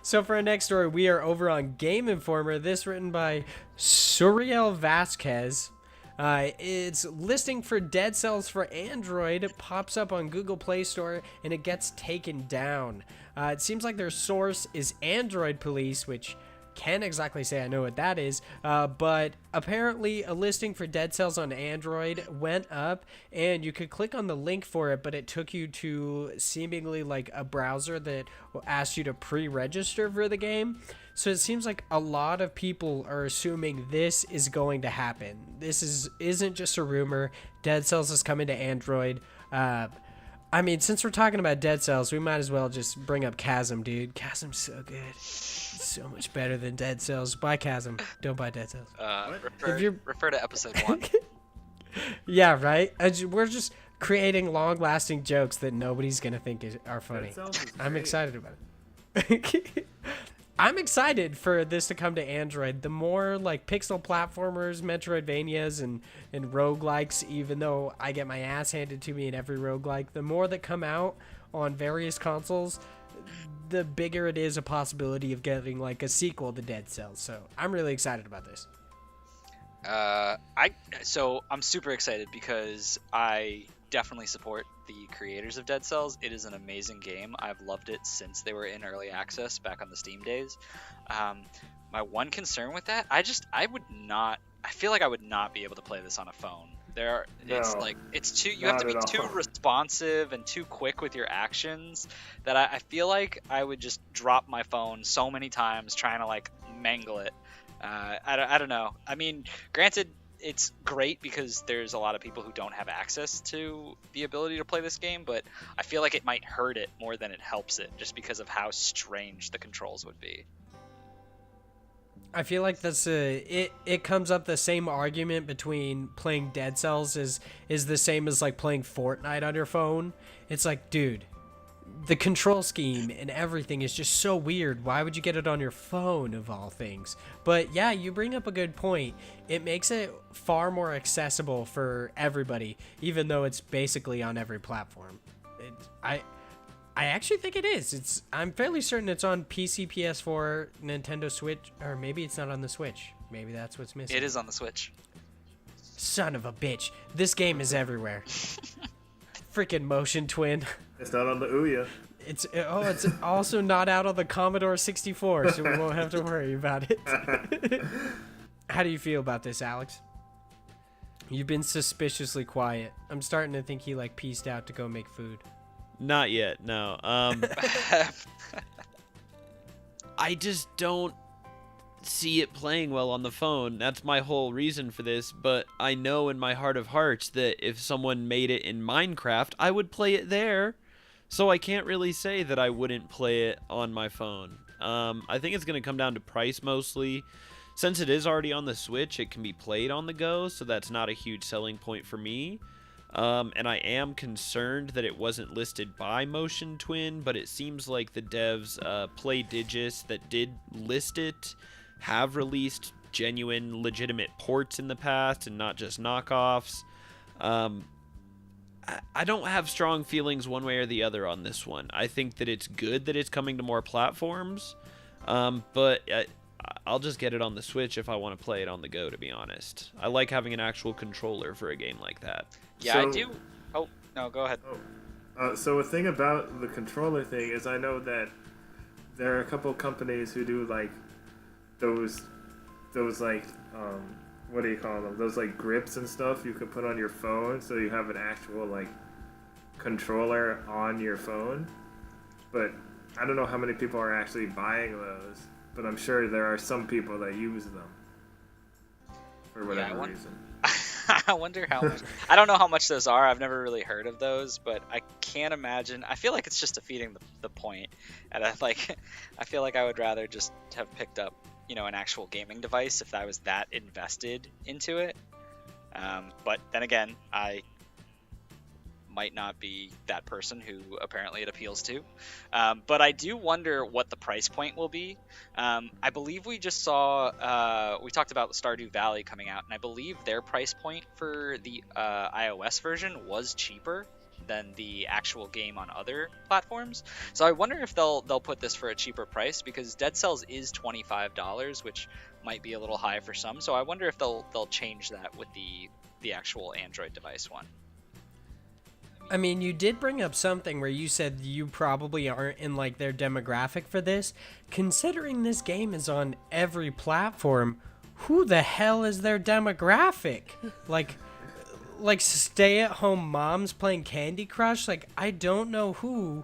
So for our next story, we are over on Game Informer. This written by Suriel Vasquez. It's listing for Dead Cells for Android. It pops up on Google Play Store and it gets taken down. It seems like their source is Android Police, which can't exactly say I know what that is, but apparently a listing for Dead Cells on Android went up and you could click on the link for it, but it took you to seemingly like a browser that asked you to pre-register for the game. So it seems like a lot of people are assuming this is going to happen. This isn't just a rumor. Dead Cells is coming to Android. I mean, since we're talking about Dead Cells, we might as well just bring up Chasm, dude. Chasm's so good. It's so much better than Dead Cells. Buy Chasm. Don't buy Dead Cells. Refer to episode 1. Yeah, right? We're just creating long-lasting jokes that nobody's going to think are funny. That sounds I'm great. excited about it. I'm excited for this to come to Android. The more like pixel platformers, Metroidvanias, and roguelikes, even though I get my ass handed to me in every roguelike, the more that come out on various consoles, the bigger it is a possibility of getting like a sequel to Dead Cells. So I'm really excited about this. I'm super excited because I definitely support the creators of Dead Cells. It is an amazing game. I've loved it since they were in early access back on the Steam days. My one concern with that, I feel like I would not be able to play this on a phone. You have to be too responsive and too quick with your actions that I feel like I would just drop my phone so many times trying to like mangle it. I don't know. I mean, granted, it's great because there's a lot of people who don't have access to the ability to play this game, but I feel like it might hurt it more than it helps it just because of how strange the controls would be. I feel like it comes up the same argument between playing Dead Cells is the same as like playing Fortnite on your phone. It's like, dude, the control scheme and everything is just so weird. Why would you get it on your phone of all things? But yeah, you bring up a good point. It makes it far more accessible for everybody, even though it's basically on every platform. I actually think it is. I'm fairly certain it's on PC, PS4, Nintendo Switch, or maybe it's not on the Switch. Maybe that's what's missing. It is on the Switch. Son of a bitch. This game is everywhere. Freaking Motion Twin. It's not on the Ouya. It's also not out on the Commodore 64, so we won't have to worry about it. How do you feel about this, Alex? You've been suspiciously quiet. I'm starting to think he like pieced out to go make food. Not yet, no. I just don't see it playing well on the phone. That's my whole reason for this, but I know in my heart of hearts that if someone made it in Minecraft, I would play it there. So I can't really say that I wouldn't play it on my phone. I think it's going to come down to price mostly. Since it is already on the Switch, it can be played on the go, so that's not a huge selling point for me. And I am concerned that it wasn't listed by Motion Twin, but it seems like the devs, PlayDigis, that did list it, have released genuine, legitimate ports in the past and not just knockoffs. I don't have strong feelings one way or the other on this one. I think that it's good that it's coming to more platforms, but I'll just get it on the Switch if I want to play it on the go, to be honest. I like having an actual controller for a game like that. Yeah, I do. Oh, no, go ahead. So a thing about the controller thing is I know that there are a couple companies who do like those like what do you call them? Those like grips and stuff you can put on your phone, so you have an actual like controller on your phone. But I don't know how many people are actually buying those, but I'm sure there are some people that use them for whatever reason. I wonder how much. I don't know how much those are. I've never really heard of those, but I can't imagine. I feel like it's just defeating the point. And I feel like I would rather just have picked up, an actual gaming device if I was that invested into it. But then again, I might not be that person who apparently it appeals to. But I do wonder what the price point will be. I believe we just saw, we talked about Stardew Valley coming out, and I believe their price point for the iOS version was cheaper than the actual game on other platforms. So I wonder if they'll put this for a cheaper price, because Dead Cells is $25, which might be a little high for some. So I wonder if they'll change that with the actual Android device one. I mean, you did bring up something where you said you probably aren't in like their demographic for this. Considering this game is on every platform, who the hell is their demographic? Like stay-at-home moms playing Candy Crush? Like, I don't know who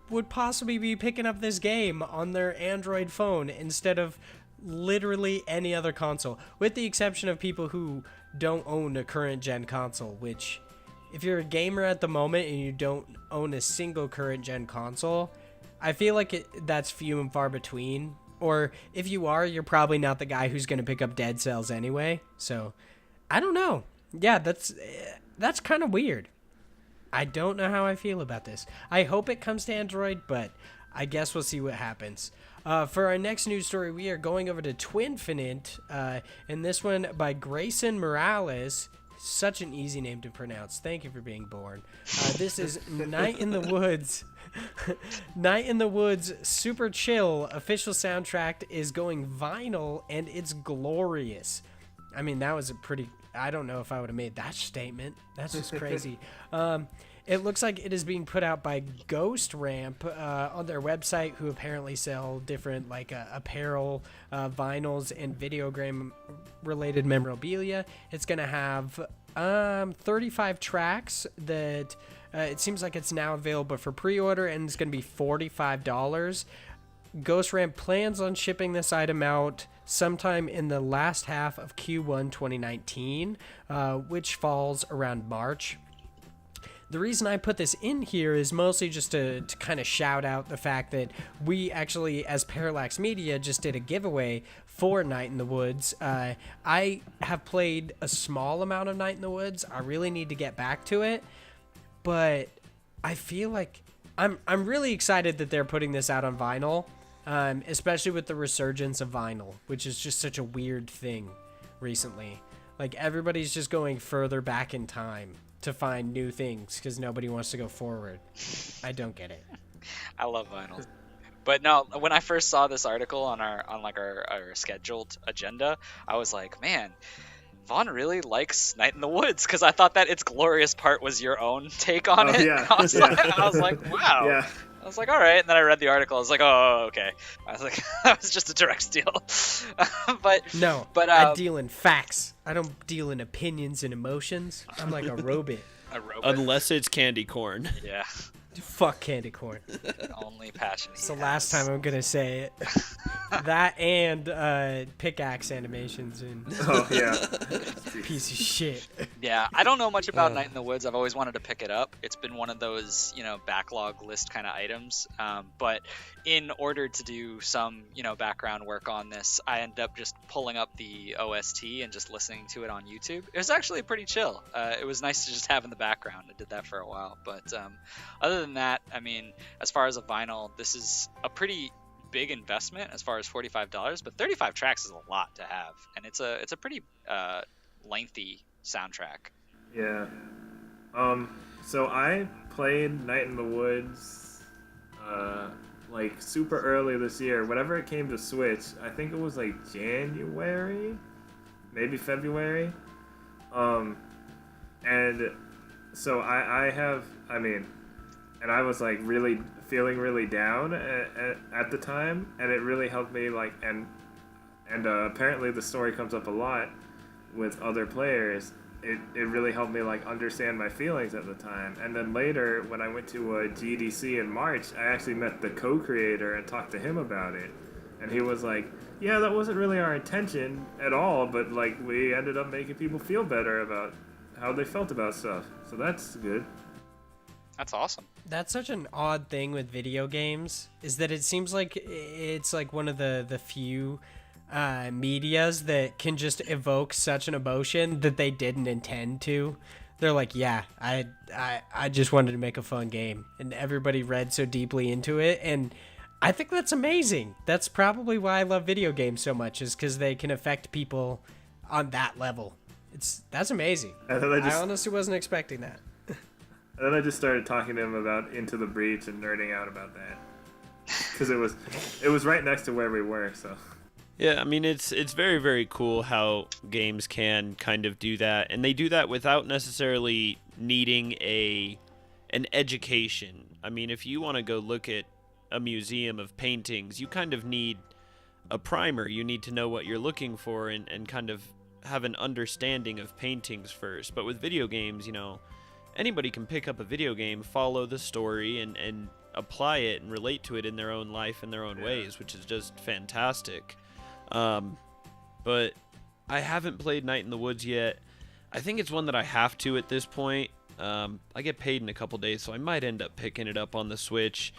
would possibly be picking up this game on their Android phone instead of literally any other console, with the exception of people who don't own a current gen console, which, if you're a gamer at the moment and you don't own a single current gen console, I feel like that's few and far between. Or if you are, you're probably not the guy who's going to pick up Dead Cells anyway. So, I don't know. Yeah, that's kind of weird. I don't know how I feel about this. I hope it comes to Android, but I guess we'll see what happens. For our next news story, we are going over to Twinfinite, and this one by Grayson Morales. Such an easy name to pronounce. Thank you for being born. This is Night in the Woods. Night in the Woods Super Chill official soundtrack is going vinyl, and it's glorious. I mean, that was a pretty... I don't know if I would have made that statement. That's just crazy. It looks like it is being put out by Ghost Ramp on their website, who apparently sell different like apparel, vinyls, and video game related memorabilia. It's going to have 35 tracks that it seems like it's now available for pre-order, and it's going to be $45. Ghost Ramp plans on shipping this item out sometime in the last half of Q1 2019, which falls around March. The reason I put this in here is mostly just to kind of shout out the fact that we actually, as Parallax Media, just did a giveaway for Night in the Woods. I have played a small amount of Night in the Woods. I really need to get back to it, but I feel like I'm really excited that they're putting this out on vinyl, especially with the resurgence of vinyl, which is just such a weird thing recently. Like, everybody's just going further back in time to find new things because nobody wants to go forward. I don't get it. I love vinyl. But no, when I first saw this article on our scheduled agenda, I was like, man, Vaughn really likes Night in the Woods, because I thought that its glorious part was your own take on it. Yeah. I was like, wow. Yeah. I was like, all right. And then I read the article. I was like, oh, okay. I was like, that was just a direct steal. but I deal in facts. I don't deal in opinions and emotions. I'm like a robot. Unless it's candy corn. Yeah. Fuck candy corn. Only passion. It's the last time I'm gonna say it. That and pickaxe animations and Oh yeah. piece of shit. Yeah, I don't know much about Night in the Woods. I've always wanted to pick it up. It's been one of those, backlog list kind of items. But in order to do some, background work on this, I ended up just pulling up the OST and just listening to it on YouTube. It was actually pretty chill. It was nice to just have in the background. I did that for a while. But other than that, I mean, as far as a vinyl, this is a pretty big investment as far as $45, but 35 tracks is a lot to have, and it's a pretty lengthy soundtrack. Yeah. So I played Night in the Woods like super early this year. Whenever it came to Switch, I think it was like January, maybe February. And so and I was like really feeling really down at the time, and it really helped me and apparently the story comes up a lot with other players. It really helped me understand my feelings at the time. And then later, when I went to a GDC in March, I actually met the co-creator and talked to him about it. And he was like, yeah, that wasn't really our intention at all, but we ended up making people feel better about how they felt about stuff. So that's good. That's awesome. That's such an odd thing with video games, is that it seems like it's like one of the few medias that can just evoke such an emotion that they didn't intend to. They're like, yeah, I just wanted to make a fun game, and everybody read so deeply into it, and I think that's amazing. That's probably why I love video games so much, is because they can affect people on that level. That's amazing. I honestly wasn't expecting that. And then I just started talking to him about Into the Breach and nerding out about that, because it was right next to where we were. So yeah, I mean it's very, very cool how games can kind of do that, and they do that without necessarily needing an education. I mean, if you want to go look at a museum of paintings, you kind of need a primer. You need to know what you're looking for and kind of have an understanding of paintings first. But with video games, anybody can pick up a video game, follow the story, and apply it and relate to it in their own life in their own ways, which is just fantastic. But I haven't played Night in the Woods yet. I think it's one that I have to at this point. I get paid in a couple days, so I might end up picking it up on the Switch.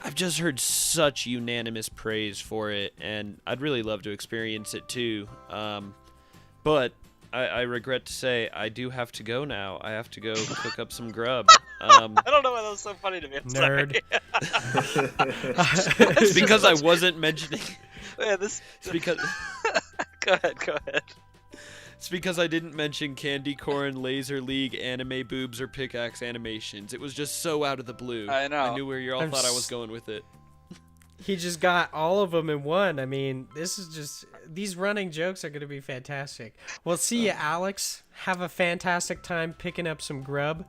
I've just heard such unanimous praise for it, and I'd really love to experience it too. But I regret to say I do have to go now. I have to go cook up some grub. I don't know why that was so funny to me. I'm Nerd. sorry. It's because I wasn't mentioning. Yeah, It's because Go ahead. it's because I didn't mention Candy Corn, Laser League, anime boobs, or pickaxe animations. It was just so out of the blue. I know. I knew where you all thought I was going with it. He just got all of them in one. I mean, this is just, these running jokes are going to be fantastic. Well, see you, Alex. Have a fantastic time picking up some grub.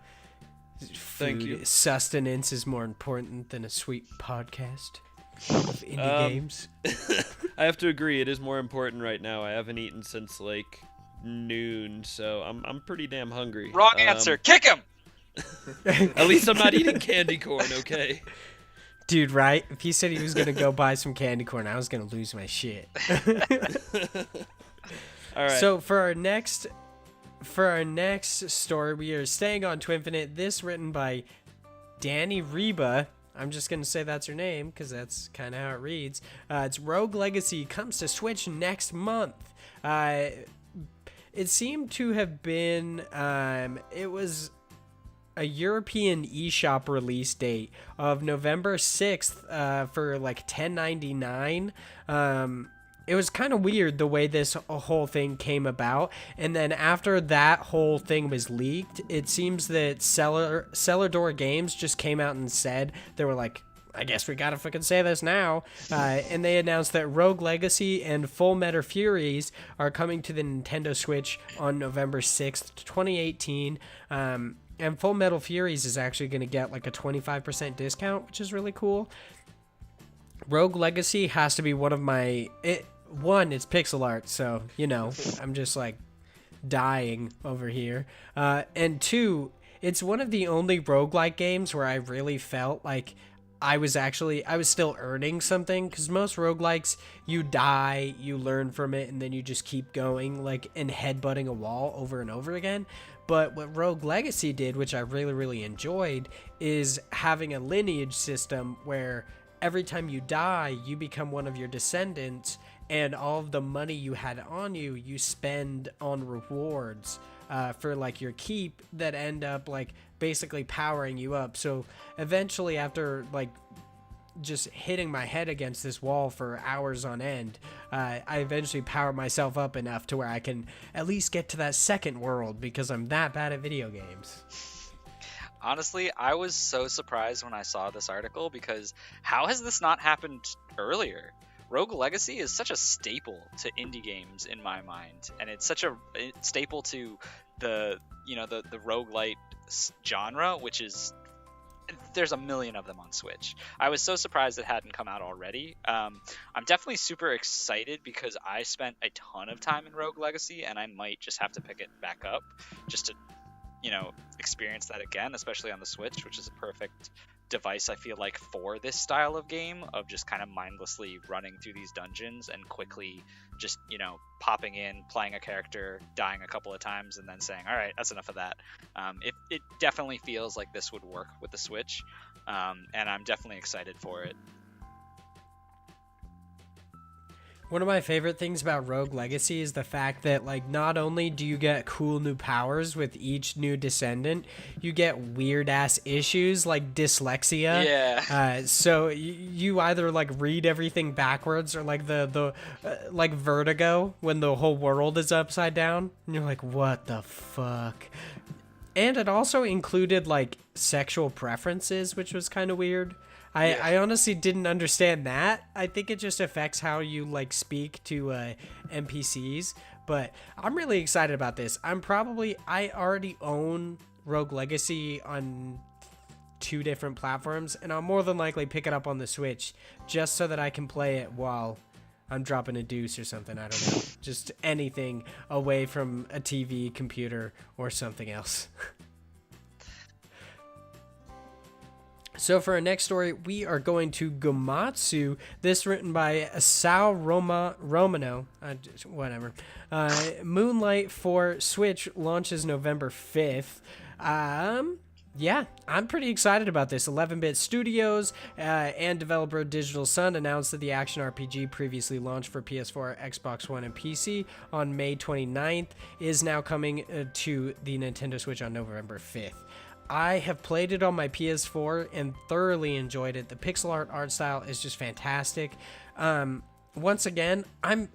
Thank you. Sustenance is more important than a sweet podcast of indie games. I have to agree. It is more important right now. I haven't eaten since like noon, so I'm pretty damn hungry. Wrong answer. Kick him. At least I'm not eating candy corn, okay? Dude, right? If he said he was going to go buy some candy corn, I was going to lose my shit. All right. So for our next story, we are staying on Twinfinite. This written by Danny Reba. I'm just going to say that's her name because that's kind of how it reads. It's Rogue Legacy comes to Switch next month. It seemed to have been, it was a European eShop release date of November 6th for like $10.99. It was kind of weird the way this whole thing came about. And then after that whole thing was leaked, it seems that Cellar Door Games just came out and said, they were like, I guess we gotta fucking say this now. And they announced that Rogue Legacy and Full Metal Furies are coming to the Nintendo Switch on November 6th, 2018. And Full Metal Furies is actually going to get like a 25% discount, which is really cool. Rogue Legacy has to be one of my... It's pixel art, so, you know, I'm just like dying over here. And two, it's one of the only roguelike games where I really felt like I was still earning something, because most roguelikes, you die, you learn from it, and then you just keep going, like, and headbutting a wall over and over again. But what Rogue Legacy did, which I really, really enjoyed, is having a lineage system where every time you die, you become one of your descendants, and all of the money you had on you, you spend on rewards for, like, your keep that end up, like, basically powering you up. So eventually, after, like, just hitting my head against this wall for hours on end, I eventually power myself up enough to where I can at least get to that second world, because I'm that bad at video games. Honestly, I was so surprised when I saw this article, because how has this not happened earlier? Rogue Legacy is such a staple to indie games in my mind, and it's such a staple to the roguelite genre, which is, there's a million of them on Switch. I was so surprised it hadn't come out already. I'm definitely super excited because I spent a ton of time in Rogue Legacy, and I might just have to pick it back up just to, experience that again, especially on the Switch, which is a perfect device, I feel like, for this style of game, of just kind of mindlessly running through these dungeons and quickly just, popping in, playing a character, dying a couple of times, and then saying, all right, that's enough of that. It definitely feels like this would work with the Switch, and I'm definitely excited for it. One of my favorite things about Rogue Legacy is the fact that, like, not only do you get cool new powers with each new descendant, you get weird-ass issues like dyslexia. Yeah. So you either, like, read everything backwards, or, like, like Vertigo, when the whole world is upside down, and you're like, what the fuck? And it also included, like, sexual preferences, which was kind of weird. I honestly didn't understand that. I think it just affects how you, like, speak to NPCs. But I'm really excited about this. I already own Rogue Legacy on 2 different platforms, and I'll more than likely pick it up on the Switch just so that I can play it while I'm dropping a deuce or something. I don't know. Just anything away from a TV, computer, or something else. So for our next story, we are going to Gomatsu. This written by Sal Romano. Whatever. Moonlight for Switch launches November 5th. Yeah, I'm pretty excited about this. 11-Bit Studios and developer Digital Sun announced that the action RPG previously launched for PS4, Xbox One, and PC on May 29th is now coming to the Nintendo Switch on November 5th. I have played it on my PS4 and thoroughly enjoyed it. The pixel art style is just fantastic. Once again, I'm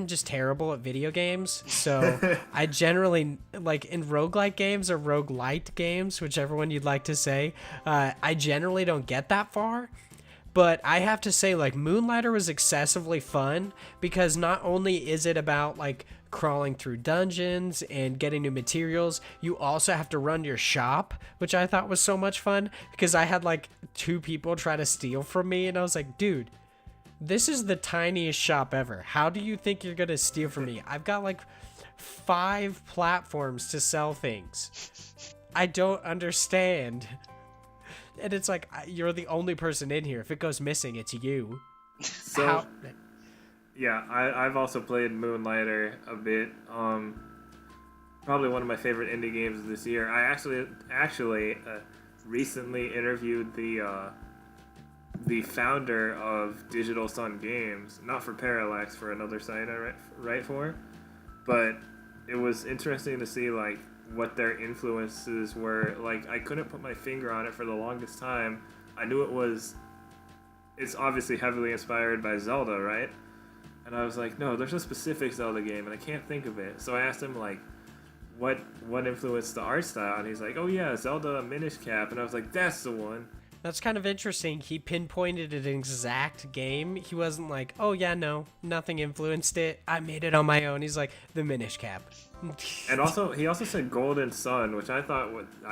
just terrible at video games, so I generally, like, in roguelike games or roguelite games, whichever one you'd like to say, I generally don't get that far. But I have to say, like, Moonlighter was excessively fun because not only is it about, like, crawling through dungeons and getting new materials, you also have to run your shop, which I thought was so much fun because I had, like, 2 people try to steal from me, and I was like, dude, this is the tiniest shop ever. How do you think you're gonna steal from me? I've got, like, 5 platforms to sell things. I don't understand. And it's like, you're the only person in here. If it goes missing, it's you. So, yeah, I've also played Moonlighter a bit. Probably one of my favorite indie games of this year. I actually recently interviewed the founder of Digital Sun Games, not for Parallax, for another site I write for. But it was interesting to see, like, what their influences were. Like, I couldn't put my finger on it for the longest time. I knew it's obviously heavily inspired by Zelda, right? And I was like, no, there's a specific Zelda game, and I can't think of it. So I asked him, like, what influenced the art style? And he's like, oh yeah, Zelda Minish Cap. And I was like, that's the one. That's kind of interesting. He pinpointed an exact game. He wasn't like, oh yeah, no, nothing influenced it. I made it on my own. He's like, the Minish Cap. And he also said Golden Sun, which I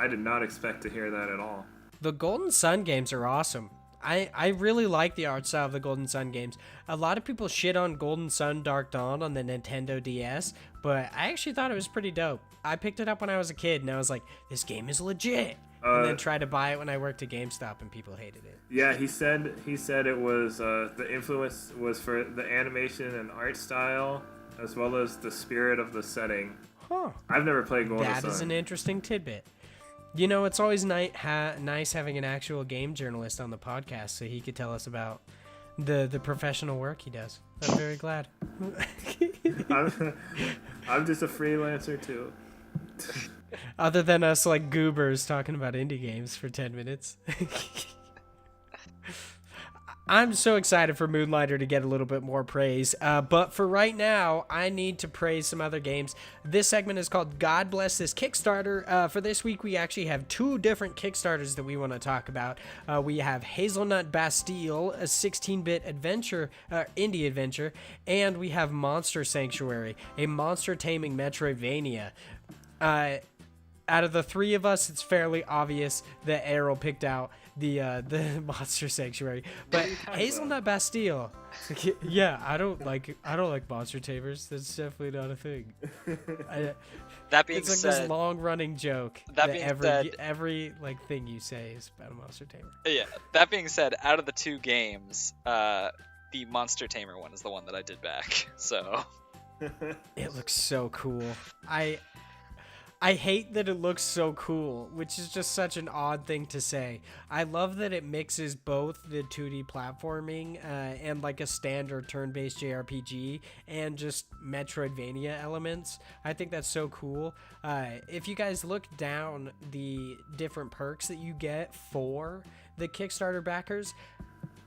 did not expect to hear that at all. The Golden Sun games are awesome. I really like the art style of the Golden Sun games. A lot of people shit on Golden Sun Dark Dawn on the Nintendo DS, but I actually thought it was pretty dope. I picked it up when I was a kid, and I was like, this game is legit. And then tried to buy it when I worked at GameStop, and people hated it. Yeah, he said it was the influence was for the animation and art style, as well as the spirit of the setting. Huh. I've never played Golden Sun. That is an interesting tidbit. You know, it's always nice having an actual game journalist on the podcast so he could tell us about the professional work he does. I'm very glad. I'm just a freelancer too. Other than us, like, goobers talking about indie games for 10 minutes. I'm so excited for Moonlighter to get a little bit more praise. But for right now, I need to praise some other games. This segment is called God Bless This Kickstarter. For this week, we actually have 2 different Kickstarters that we want to talk about. We have Hazelnut Bastille, a 16-bit adventure, indie adventure, and we have Monster Sanctuary, a monster taming Metroidvania. Out of the 3 of us, it's fairly obvious that Errol picked out the Monster Sanctuary, but Hazelnut Bastille, yeah, I don't like monster tamers. That's definitely not a thing. That being it's like said, this long-running joke that being said, every like thing you say is about a monster tamer. Yeah. That being said, out of the 2 games, the Monster Tamer one is the one that I did back. So it looks so cool. I hate that it looks so cool, which is just such an odd thing to say. I love that it mixes both the 2D platforming and like a standard turn-based JRPG and just Metroidvania elements. I think that's so cool. If you guys look down the different perks that you get for the Kickstarter backers,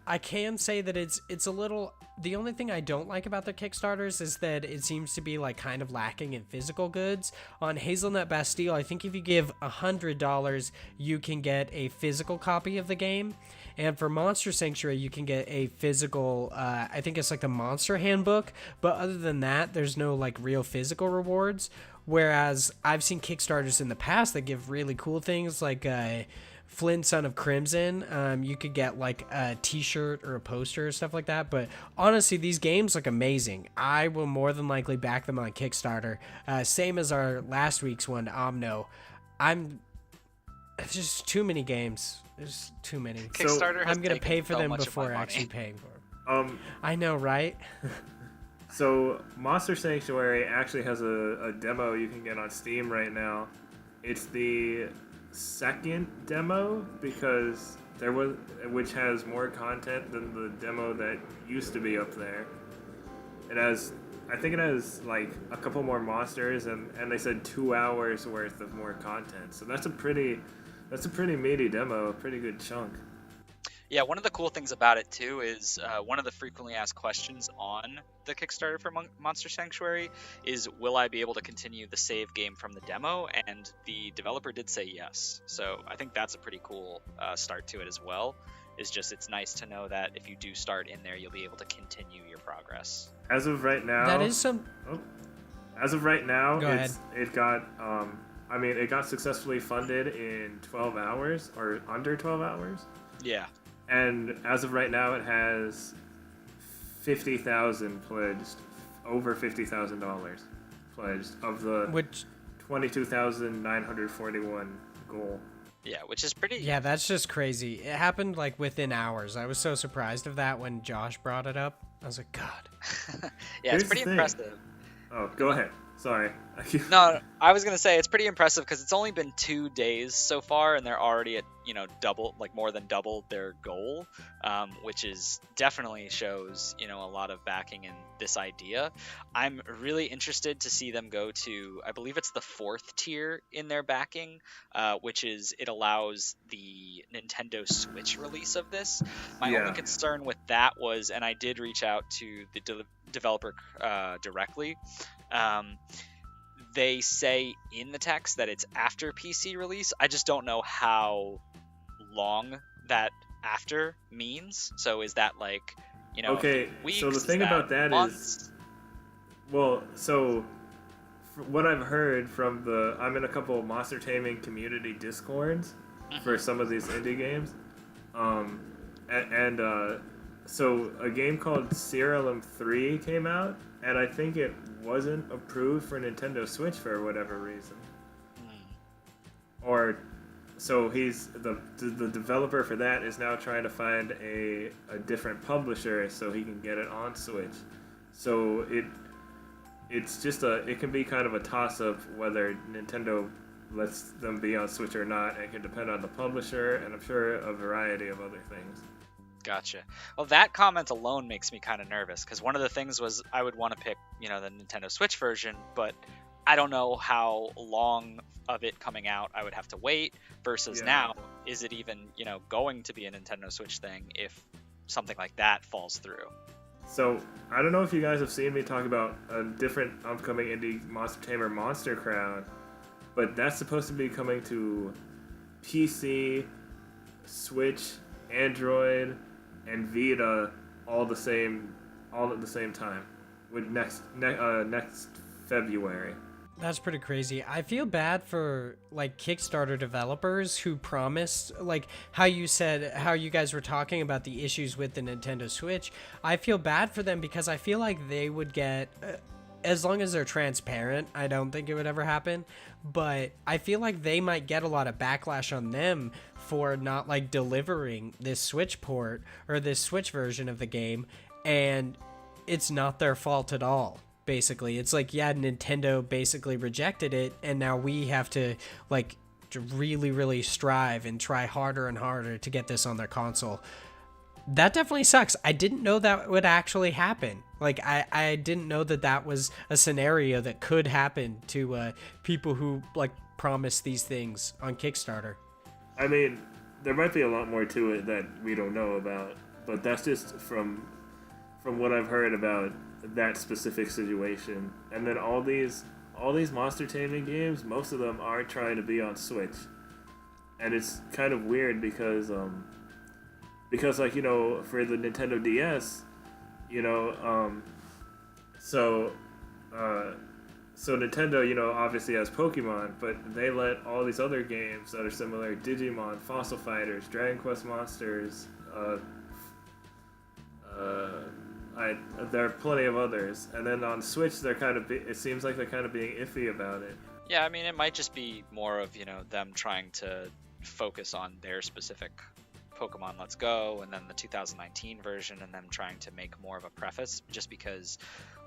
I can say that it's a little... The only thing I don't like about the Kickstarters is that it seems to be like kind of lacking in physical goods. On Hazelnut Bastille, I think if you give $100, you can get a physical copy of the game. And for Monster Sanctuary, you can get a physical, I think it's like the Monster Handbook. But other than that, there's no like real physical rewards. Whereas I've seen Kickstarters in the past that give really cool things like... Flynn, Son of Crimson, you could get like a t-shirt or a poster or stuff like that. But honestly, these games look amazing. I will more than likely back them on Kickstarter. Same as our last week's one, Omno. It's just too many games. There's too many. Kickstarter has I'm gonna pay for so them much of before my money. actually paying for them. I know, right? So Monster Sanctuary actually has a demo you can get on Steam right now. It's the second demo because which has more content than the demo that used to be up there. I think it has like a couple more monsters and they said 2 hours worth of more content. So that's a pretty That's a pretty meaty demo, a pretty good chunk. Yeah, one of the cool things about it too is one of the frequently asked questions on the Kickstarter for Monster Sanctuary is, will I be able to continue the save game from the demo? And the developer did say yes. So I think that's a pretty cool start to it as well. It's nice to know that if you do start in there, you'll be able to continue your progress. As of right now, That is some. as of right now, Go ahead. it got it got successfully funded in 12 hours or under 12 hours. Yeah. And as of right now, it has 50,000 pledged, over $50,000 pledged of the Which 22,941 goal. Yeah, which is pretty. Yeah, that's just crazy. It happened like within hours. I was so surprised of that when Josh brought it up. I was like, God. Yeah, Here's it's pretty the thing. impressive. Oh, go ahead. Sorry. No, I was gonna say it's pretty impressive because it's only been 2 days so far, and they're already at more than double their goal, which is definitely shows a lot of backing in this idea. I'm really interested to see them go to, I believe it's the 4th tier in their backing, which is it allows the Nintendo Switch release of this. My only concern with that was, and I did reach out to the developer directly. They say in the text that it's after PC release. I just don't know how long that after means. So is that like, Okay, weeks? so the thing about that is, well, so what I've heard from I'm in a couple of monster taming community discords for some of these indie games, so a game called Serialum 3 came out, and I think it wasn't approved for Nintendo Switch for whatever reason. Or, so he's the developer for that is now trying to find a different publisher so he can get it on Switch. So it's just it can be kind of a toss-up whether Nintendo lets them be on Switch or not. It can depend on the publisher, and I'm sure a variety of other things. Gotcha. Well, that comment alone makes me kind of nervous because one of the things was I would want to pick, the Nintendo Switch version, but I don't know how long of it coming out I would have to wait versus now, is it even, going to be a Nintendo Switch thing if something like that falls through? So, I don't know if you guys have seen me talk about a different upcoming indie monster tamer, Monster Crown, but that's supposed to be coming to PC, Switch, Android, and Vita all at the same time, with next February. That's pretty crazy. I feel bad for like Kickstarter developers who promised, like how you guys were talking about the issues with the Nintendo Switch. I feel bad for them because I feel like they would get, as long as they're transparent, I don't think it would ever happen, but I feel like they might get a lot of backlash on them for not like delivering this Switch port or this Switch version of the game, and it's not their fault at all. Basically, it's like, Nintendo basically rejected it, and now we have to like to really, really strive and try harder and harder to get this on their console. That definitely sucks. I didn't know that would actually happen. Like, I didn't know that was a scenario that could happen to people who like promise these things on Kickstarter. I mean, there might be a lot more to it that we don't know about, but that's just from what I've heard about that specific situation. And then all these monster taming games, most of them are trying to be on Switch, and it's kind of weird because like, for the Nintendo DS, so Nintendo, obviously has Pokemon, but they let all these other games that are similar, Digimon, Fossil Fighters, Dragon Quest Monsters, there are plenty of others, and then on Switch it seems like they're kind of being iffy about it. Yeah, I mean, it might just be more of, them trying to focus on their specific Pokemon Let's Go and then the 2019 version, and them trying to make more of a preface, just because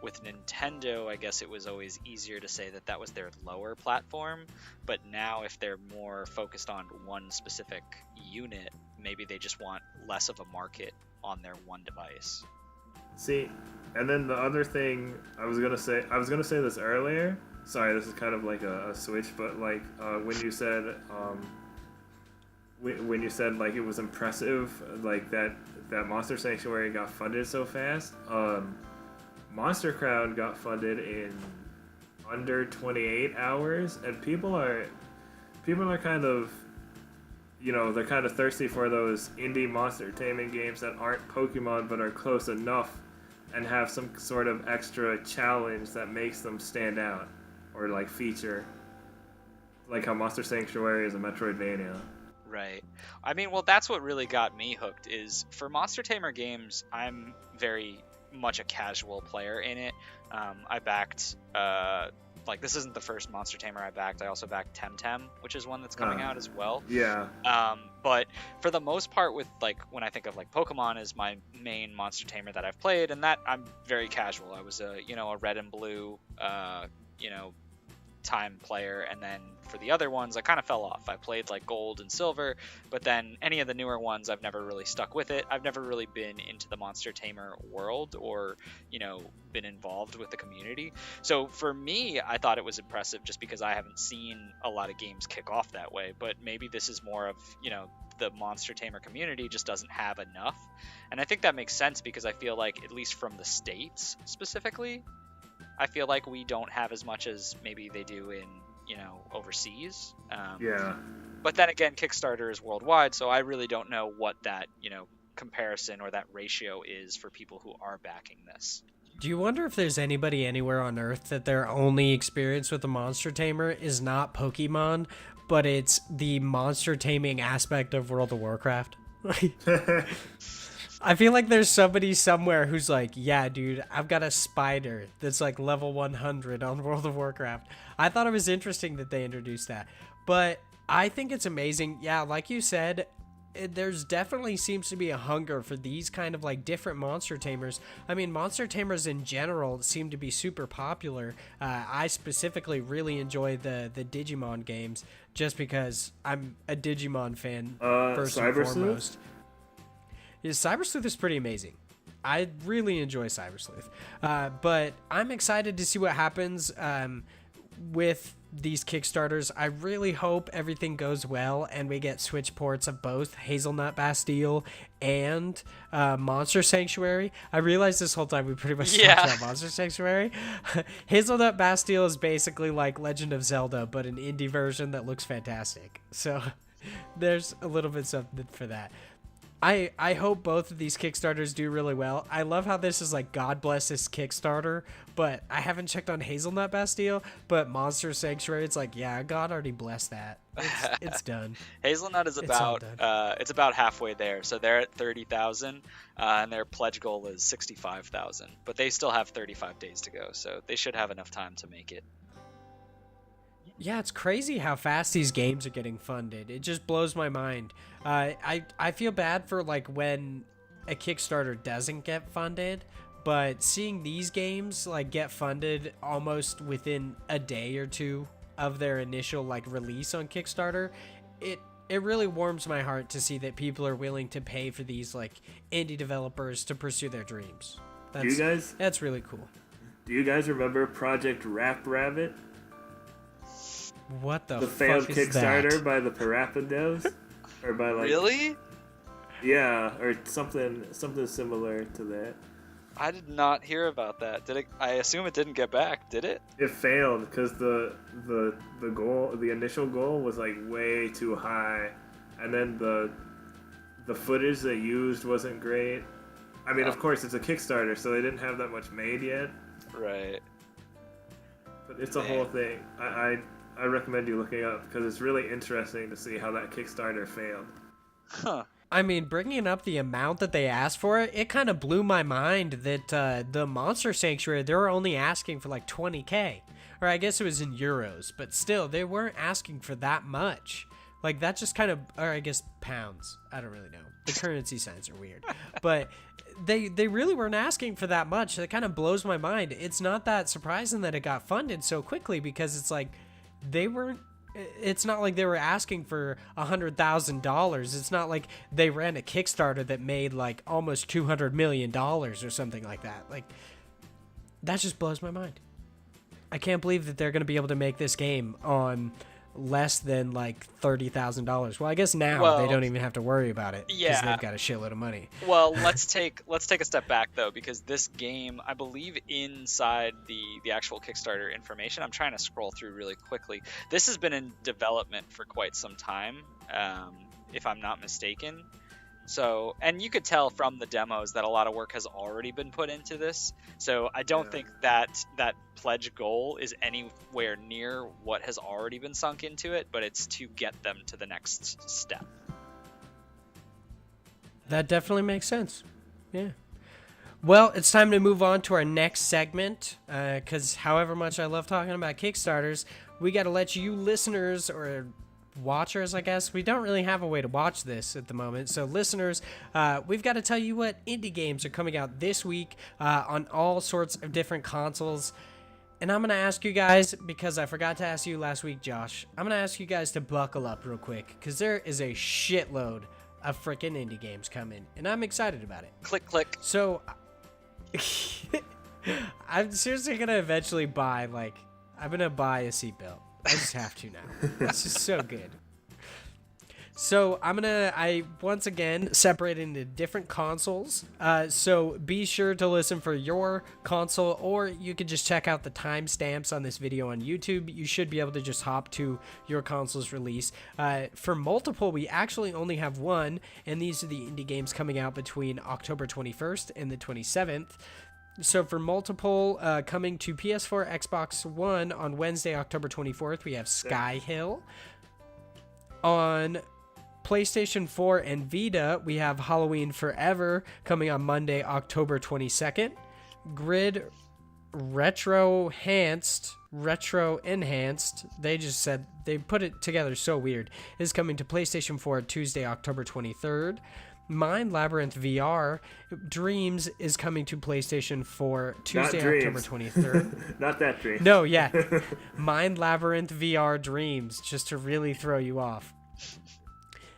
with Nintendo, I guess it was always easier to say that was their lower platform, but now if they're more focused on one specific unit, maybe they just want less of a market on their one device. See, and then the other thing I was gonna say this earlier. Sorry, this is kind of like a switch, but like when you said when you said like it was impressive, like that Monster Sanctuary got funded so fast. Monster Crowd got funded in under 28 hours, and people are kind of, they're kind of thirsty for those indie monster taming games that aren't Pokemon but are close enough and have some sort of extra challenge that makes them stand out or like feature, like how Monster Sanctuary is a Metroidvania. Right. I mean, well, that's what really got me hooked is for Monster Tamer games, I'm very much a casual player in it. I backed, this isn't the first Monster Tamer I backed. I also backed Temtem, which is one that's coming out as well. Yeah. But for the most part with, when I think of, Pokemon is my main Monster Tamer that I've played, and that I'm very casual. I was a red and blue, time player, and then for the other ones I kind of fell off. I played gold and silver, but then any of the newer ones I've never really stuck with it. I've never really been into the Monster Tamer world or been involved with the community. So for me, I thought it was impressive just because I haven't seen a lot of games kick off that way. But maybe this is more of the Monster Tamer community just doesn't have enough, and I think that makes sense because I feel like, at least from the States specifically, I feel like we don't have as much as maybe they do in, overseas. Yeah. But then again, Kickstarter is worldwide, so I really don't know what that, comparison or that ratio is for people who are backing this. Do you wonder if there's anybody anywhere on Earth that their only experience with the Monster Tamer is not Pokemon, but it's the monster taming aspect of World of Warcraft? I feel like there's somebody somewhere who's like, yeah, dude, I've got a spider that's level 100 on World of Warcraft. I thought it was interesting that they introduced that. But I think it's amazing. Yeah, like you said, there's definitely seems to be a hunger for these kind of different monster tamers. I mean, monster tamers in general seem to be super popular. I specifically really enjoy the Digimon games just because I'm a Digimon fan first and foremost. Yeah, Cyber Sleuth is pretty amazing. I really enjoy Cyber Sleuth. But I'm excited to see what happens with these Kickstarters. I really hope everything goes well and we get Switch ports of both Hazelnut Bastille and Monster Sanctuary. I realized this whole time we pretty much talked about Monster Sanctuary. Hazelnut Bastille is basically like Legend of Zelda, but an indie version that looks fantastic. So there's a little bit something for that. I hope both of these Kickstarters do really well. I love how this is God bless this Kickstarter, but I haven't checked on Hazelnut Bastille, but Monster Sanctuary, it's yeah, God already blessed that. It's done. Hazelnut is about it's about halfway there. So they're at 30,000, and their pledge goal is 65,000, but they still have 35 days to go, so they should have enough time to make it. Yeah, it's crazy how fast these games are getting funded. It just blows my mind. I feel bad for when a Kickstarter doesn't get funded, but seeing these games get funded almost within a day or two of their initial release on Kickstarter, it really warms my heart to see that people are willing to pay for these indie developers to pursue their dreams. That's really cool. Do you guys remember Project Rap Rabbit? What the failed fuck Kickstarter is that? by the Parappa Devs? Or by Really? Yeah, or something similar to that. I did not hear about that. Did it? I assume it didn't get back. Did it? It failed because the initial goal was way too high, and then the footage they used wasn't great. I mean, of course, it's a Kickstarter, so they didn't have that much made yet. Right. But it's a whole thing. I recommend you looking up because it's really interesting to see how that Kickstarter failed. Huh. I mean, bringing up the amount that they asked for it kind of blew my mind that the Monster Sanctuary, they were only asking for 20K. Or I guess it was in euros, but still, they weren't asking for that much. That just kind of, or I guess pounds. I don't really know. The currency signs are weird. But they really weren't asking for that much. That kind of blows my mind. It's not that surprising that it got funded so quickly because it's it's not like they were asking for $100,000. It's not like they ran a Kickstarter that made almost $200 million or something like that. That just blows my mind. I can't believe that they're going to be able to make this game on less than like $30,000. Well, I guess now Well, they don't even have to worry about it because yeah. they've got a shitload of money. Well, let's take a step back though, because this game, I believe, inside the actual Kickstarter information, I'm trying to scroll through really quickly. This has been in development for quite some time, if I'm not mistaken. So, and you could tell from the demos that a lot of work has already been put into this. So I don't think that pledge goal is anywhere near what has already been sunk into it, but it's to get them to the next step. That definitely makes sense. Yeah. Well, it's time to move on to our next segment, because however much I love talking about Kickstarters, we got to let you listeners or watchers, I guess. We don't really have a way to watch this at the moment. So listeners, we've got to tell you what indie games are coming out this week on all sorts of different consoles. And I'm going to ask you guys, because I forgot to ask you last week, Josh, I'm going to ask you guys to buckle up real quick, because there is a shitload of freaking indie games coming, and I'm excited about it. Click, click. So I'm seriously going to eventually buy, I'm going to buy a seatbelt. I just have to now. This is so good. So I once again separate into different consoles. So be sure to listen for your console, or you could just check out the timestamps on this video on YouTube. You should be able to just hop to your console's release. For multiple, we actually only have one, and these are the indie games coming out between October 21st and the 27th. So for multiple, coming to PS4, Xbox One on Wednesday, October 24th, we have Sky Hill. On PlayStation 4 and Vita, we have Halloween Forever coming on Monday, October 22nd. Grid Retro Enhanced, they put it together so weird, is coming to PlayStation 4 Tuesday, October 23rd. Mind Labyrinth VR Dreams is coming to PlayStation 4 Tuesday, October 23rd. Not that dream. No, yeah. Mind Labyrinth VR Dreams, just to really throw you off.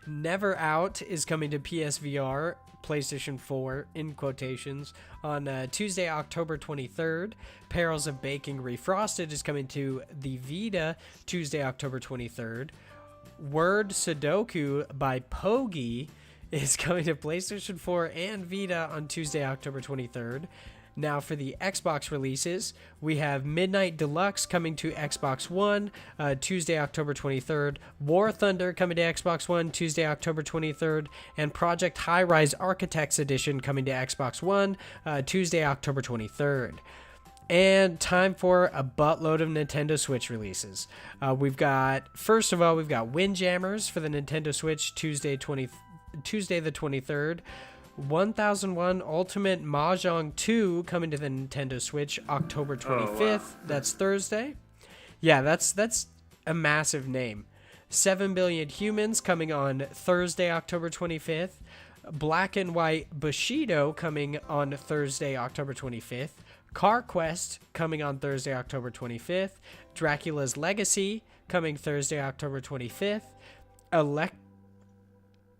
Never Out is coming to PSVR, PlayStation 4, in quotations, on Tuesday, October 23rd. Perils of Baking Refrosted is coming to the Vita, Tuesday, October 23rd. Word Sudoku by Pogi is coming to PlayStation 4 and Vita on Tuesday, October 23rd. Now for the Xbox releases, we have Midnight Deluxe coming to Xbox One, Tuesday, October 23rd. War Thunder coming to Xbox One, Tuesday, October 23rd. And Project High Rise Architects Edition coming to Xbox One, Tuesday, October 23rd. And time for a buttload of Nintendo Switch releases. We've got Windjammers for the Nintendo Switch, Tuesday the 23rd. 1001 Ultimate Mahjong 2 coming to the Nintendo Switch October 25th. Oh, wow. That's Thursday. Yeah, that's a massive name. 7 Billion Humans coming on Thursday, October 25th. Black and White Bushido coming on Thursday, October 25th. Car Quest coming on Thursday, October 25th. Dracula's Legacy coming Thursday, October 25th.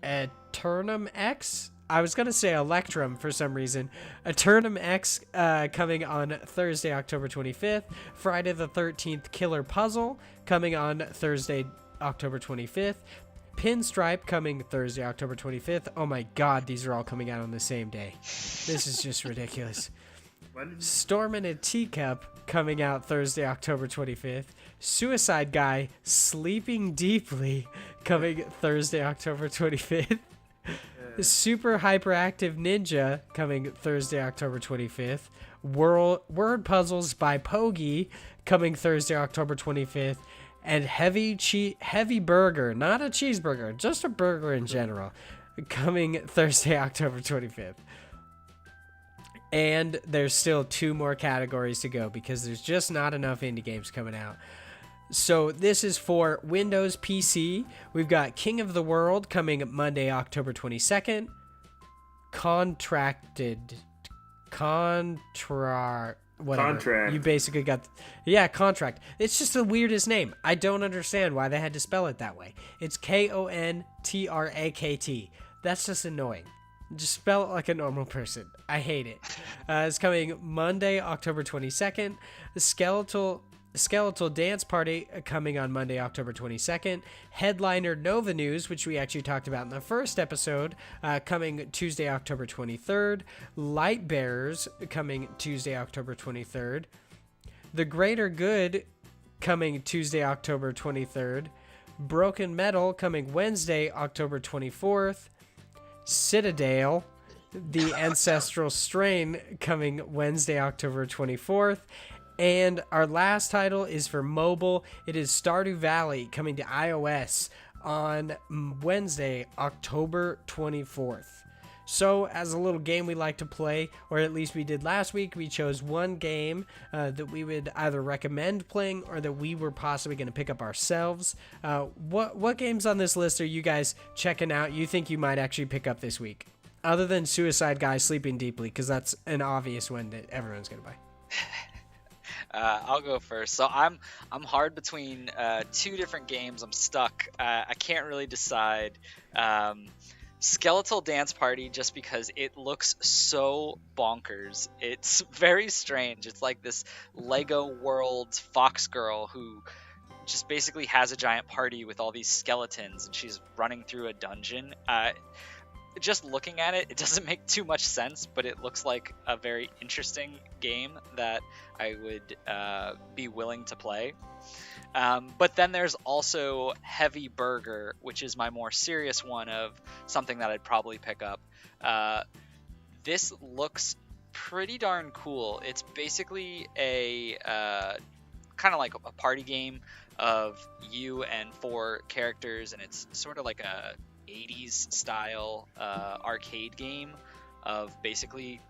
Eternum X? I was going to say Electrum for some reason. Eternum X coming on Thursday, October 25th. Friday the 13th Killer Puzzle coming on Thursday, October 25th. Pinstripe coming Thursday, October 25th. Oh my god, these are all coming out on the same day. This is just ridiculous. Storm in a Teacup coming out Thursday, October 25th. Suicide Guy Sleeping Deeply coming Thursday, October 25th. Super Hyperactive Ninja coming Thursday, October 25th. Word Puzzles by Pogi coming Thursday, October 25th. And Heavy Burger, not a cheeseburger, just a burger in general, coming Thursday, October 25th. And there's still 2 more categories to go because there's just not enough indie games coming out. So this is for Windows PC. We've got King of the World coming Monday, October 22nd. Contract. You basically got... Yeah, Contract. It's just the weirdest name. I don't understand why they had to spell it that way. It's Kontrakt. That's just annoying. Just spell it like a normal person. I hate it. It's coming Monday, October 22nd. Skeletal Dance Party coming on Monday, October 22nd. Headliner Nova News, which we actually talked about in the first episode, coming Tuesday, October 23rd. Light Bearers coming Tuesday, October 23rd. The Greater Good coming Tuesday, October 23rd. Broken Metal coming Wednesday, October 24th. Citadel, The Ancestral Strain coming Wednesday, October 24th. And our last title is for mobile. It is Stardew Valley coming to iOS on Wednesday, October 24th. So, as a little game we like to play, or at least we did last week, we chose one game that we would either recommend playing or that we were possibly going to pick up ourselves. What games on this list are you guys checking out you think you might actually pick up this week? Other than Suicide Guy Sleeping Deeply, because that's an obvious one that everyone's going to buy. I'll go first. So I'm hard between two different games. I'm stuck. I can't really decide. Skeletal Dance Party, just because it looks so bonkers. It's very strange. It's like this Lego World fox girl who just basically has a giant party with all these skeletons, and she's running through a dungeon. Just looking at it, it doesn't make too much sense, but it looks like a very interesting game that I would be willing to play. But then there's also Heavy Burger, which is my more serious one of something that I'd probably pick up. This looks pretty darn cool. It's basically a kind of like a party game of you and 4 characters, and it's sort of like a 80s style arcade game of basically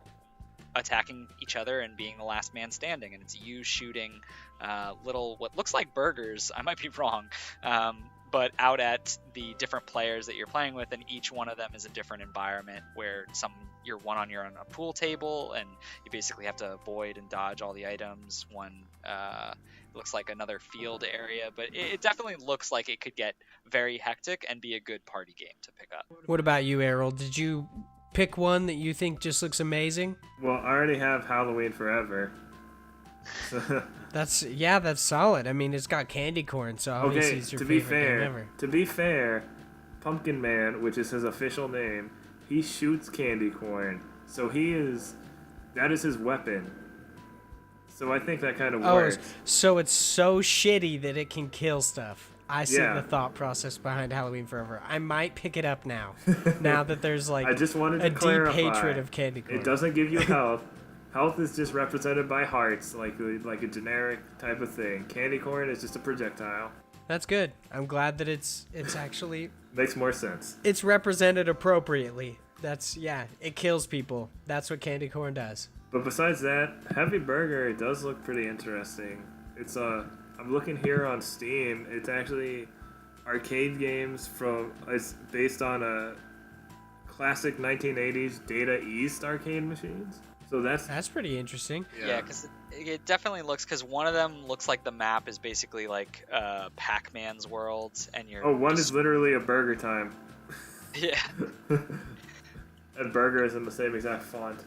attacking each other and being the last man standing, and it's you shooting little what looks like burgers, I might be wrong, but out at the different players that you're playing with, and each one of them is a different environment where you're on a pool table, and you basically have to avoid and dodge all the items. One looks like another field area, but it definitely looks like it could get very hectic and be a good party game to pick up. What about you, Errol? Did you pick one that you think just looks amazing? Well, I already have Halloween Forever. That's solid. I mean, it's got candy corn, so obviously it's your favorite game ever. To be fair, Pumpkin Man, which is his official name, he shoots candy corn. So that is his weapon. So I think that kind of works. So it's so shitty that it can kill stuff. I see the thought process behind Halloween Forever. I might pick it up now. Now that there's like I just wanted to a clarify, deep hatred of candy corn. It doesn't give you health. Health is just represented by hearts, like a generic type of thing. Candy corn is just a projectile. That's good. I'm glad that it's actually makes more sense. It's represented appropriately. It kills people. That's what candy corn does. But besides that, Heavy Burger, it does look pretty interesting. It's I'm looking here on Steam. It's actually arcade games it's based on a classic 1980s Data East arcade machines. So that's pretty interesting. Yeah, because it definitely looks, because one of them looks like the map is basically like Pac-Man's world, and one is literally a Burger Time. Yeah. And Burger is in the same exact font.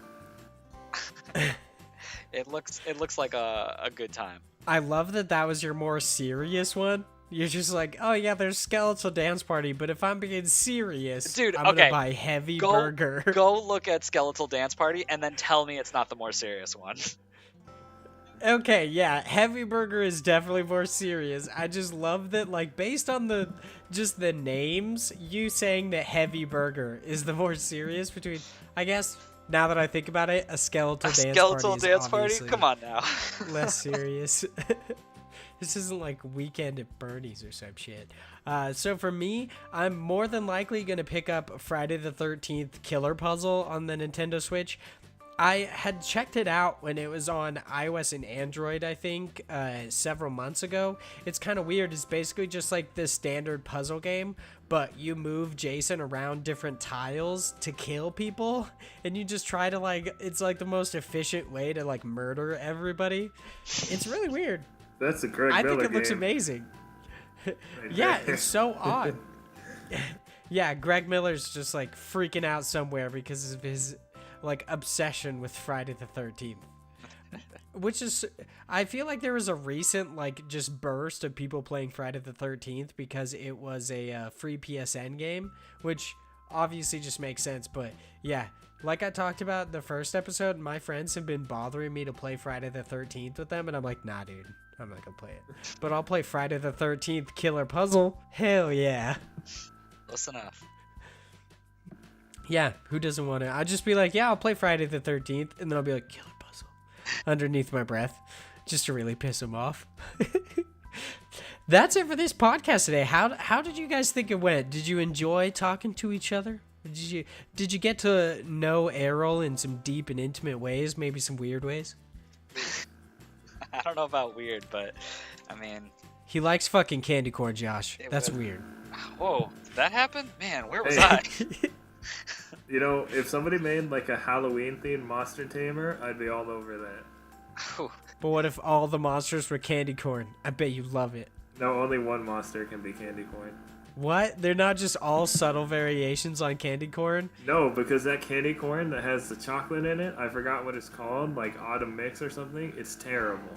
It looks like a good time. I love that was your more serious one. You're just like, oh yeah, there's Skeletal Dance Party, but if I'm being serious, dude, I'm gonna buy Heavy Burger. Go look at Skeletal Dance Party and then tell me it's not the more serious one. Okay, yeah, Heavy Burger is definitely more serious. I just love that, like, based on the names, you saying that Heavy Burger is the more serious between, I guess, now that I think about it, a Skeletal Dance Party. Come on now. Less serious. This isn't like Weekend at Bernie's or some shit. So for me, I'm more than likely going to pick up Friday the 13th Killer Puzzle on the Nintendo Switch. I had checked it out when it was on iOS and Android, I think, several months ago. It's kind of weird. It's basically just like the standard puzzle game, but you move Jason around different tiles to kill people, and you just try to, it's like the most efficient way to, murder everybody. It's really weird. That's a Greg Miller I think it game. looks amazing. Yeah, it's so odd. Yeah, Greg Miller's just, freaking out somewhere because of his obsession with Friday the 13th. Which is, I feel like there was a recent like just burst of people playing Friday the 13th because it was a free PSN game, which obviously just makes sense. But yeah, like I talked about the first episode, my friends have been bothering me to play Friday the 13th with them, and I'm like, nah, dude, I'm not gonna play it. But I'll play Friday the 13th Killer Puzzle. Hell yeah. Close enough. Yeah, who doesn't want to? I'll just be like, yeah, I'll play Friday the 13th, and then I'll be like, Killer Puzzle, underneath my breath, just to really piss them off. That's it for this podcast today. How did you guys think it went? Did you enjoy talking to each other? Did you get to know Errol in some deep and intimate ways, maybe some weird ways? I don't know about weird, but I mean, He likes fucking candy corn, Josh. That's was- weird. whoa, did that happen? Man, where was Hey. I? You know, if somebody made like a Halloween themed monster tamer, I'd be all over that. Ooh, But what if all the monsters were candy corn? I bet you love it. No, only one monster can be candy corn. What? They're not just all subtle variations on candy corn? No, because that candy corn that has the chocolate in it, I forgot what it's called, like Autumn Mix or something. It's terrible.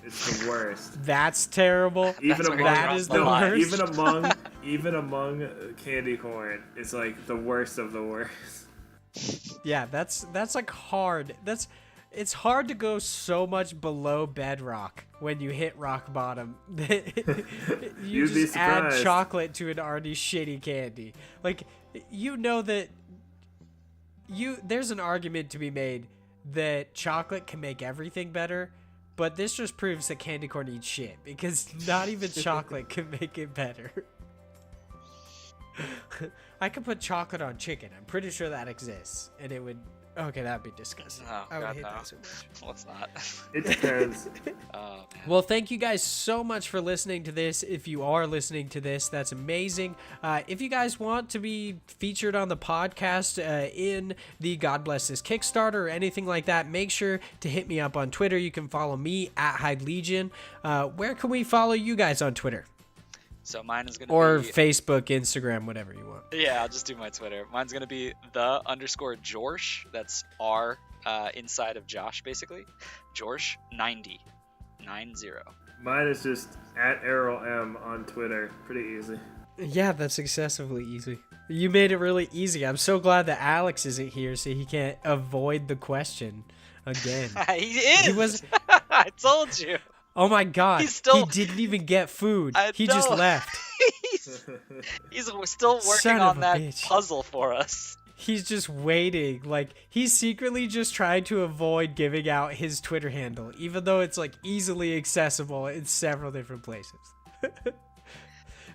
It's the worst. That's terrible. Even That's where among you That draw is the the line. worst. even among candy corn, it's like the worst of the worst. Yeah, that's like hard. It's hard to go so much below bedrock when you hit rock bottom. you You'd be just add surprised. chocolate to an already shitty candy. Like, you know that there's an argument to be made that chocolate can make everything better, but this just proves that candy corn eats shit because not even chocolate can make it better. I could put chocolate on chicken. I'm pretty sure that exists, and it would. Okay, that'd be disgusting. Oh, I would God, hate no. that so much. let's not. It depends. Oh, man. Well, thank you guys so much for listening to this. If you are listening to this, that's amazing. If you guys want to be featured on the podcast in the God Bless This Kickstarter or anything like that, make sure to hit me up on Twitter. You can follow me at Hyde Legion. Where can we follow you guys on Twitter? So mine is gonna Or be Facebook, Instagram, whatever you want. yeah. I'll just do my Twitter. Mine's gonna be _Jorsh. That's R inside of Josh, basically. Jorsh 90. Mine is just at Errol M on Twitter. Pretty easy. Yeah, that's excessively easy. You made it really easy. I'm so glad that Alex isn't here so he can't avoid the question again. He is. He was- I told you. Oh my god, He's still- he didn't even get food. I He just know. left. He's still working Son on of a that bitch. puzzle for us. He's just waiting. Like, he's secretly just trying to avoid giving out his Twitter handle, even though it's like easily accessible in several different places.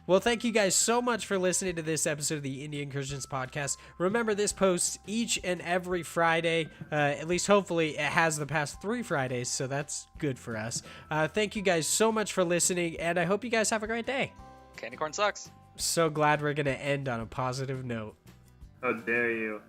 Well, thank you guys so much for listening to this episode of the Indie Incursions podcast. Remember, this posts each and every Friday. At least, hopefully, it has the past 3 Fridays, so that's good for us. Thank you guys so much for listening, and I hope you guys have a great day. Candy corn sucks. So glad we're going to end on a positive note. How dare you?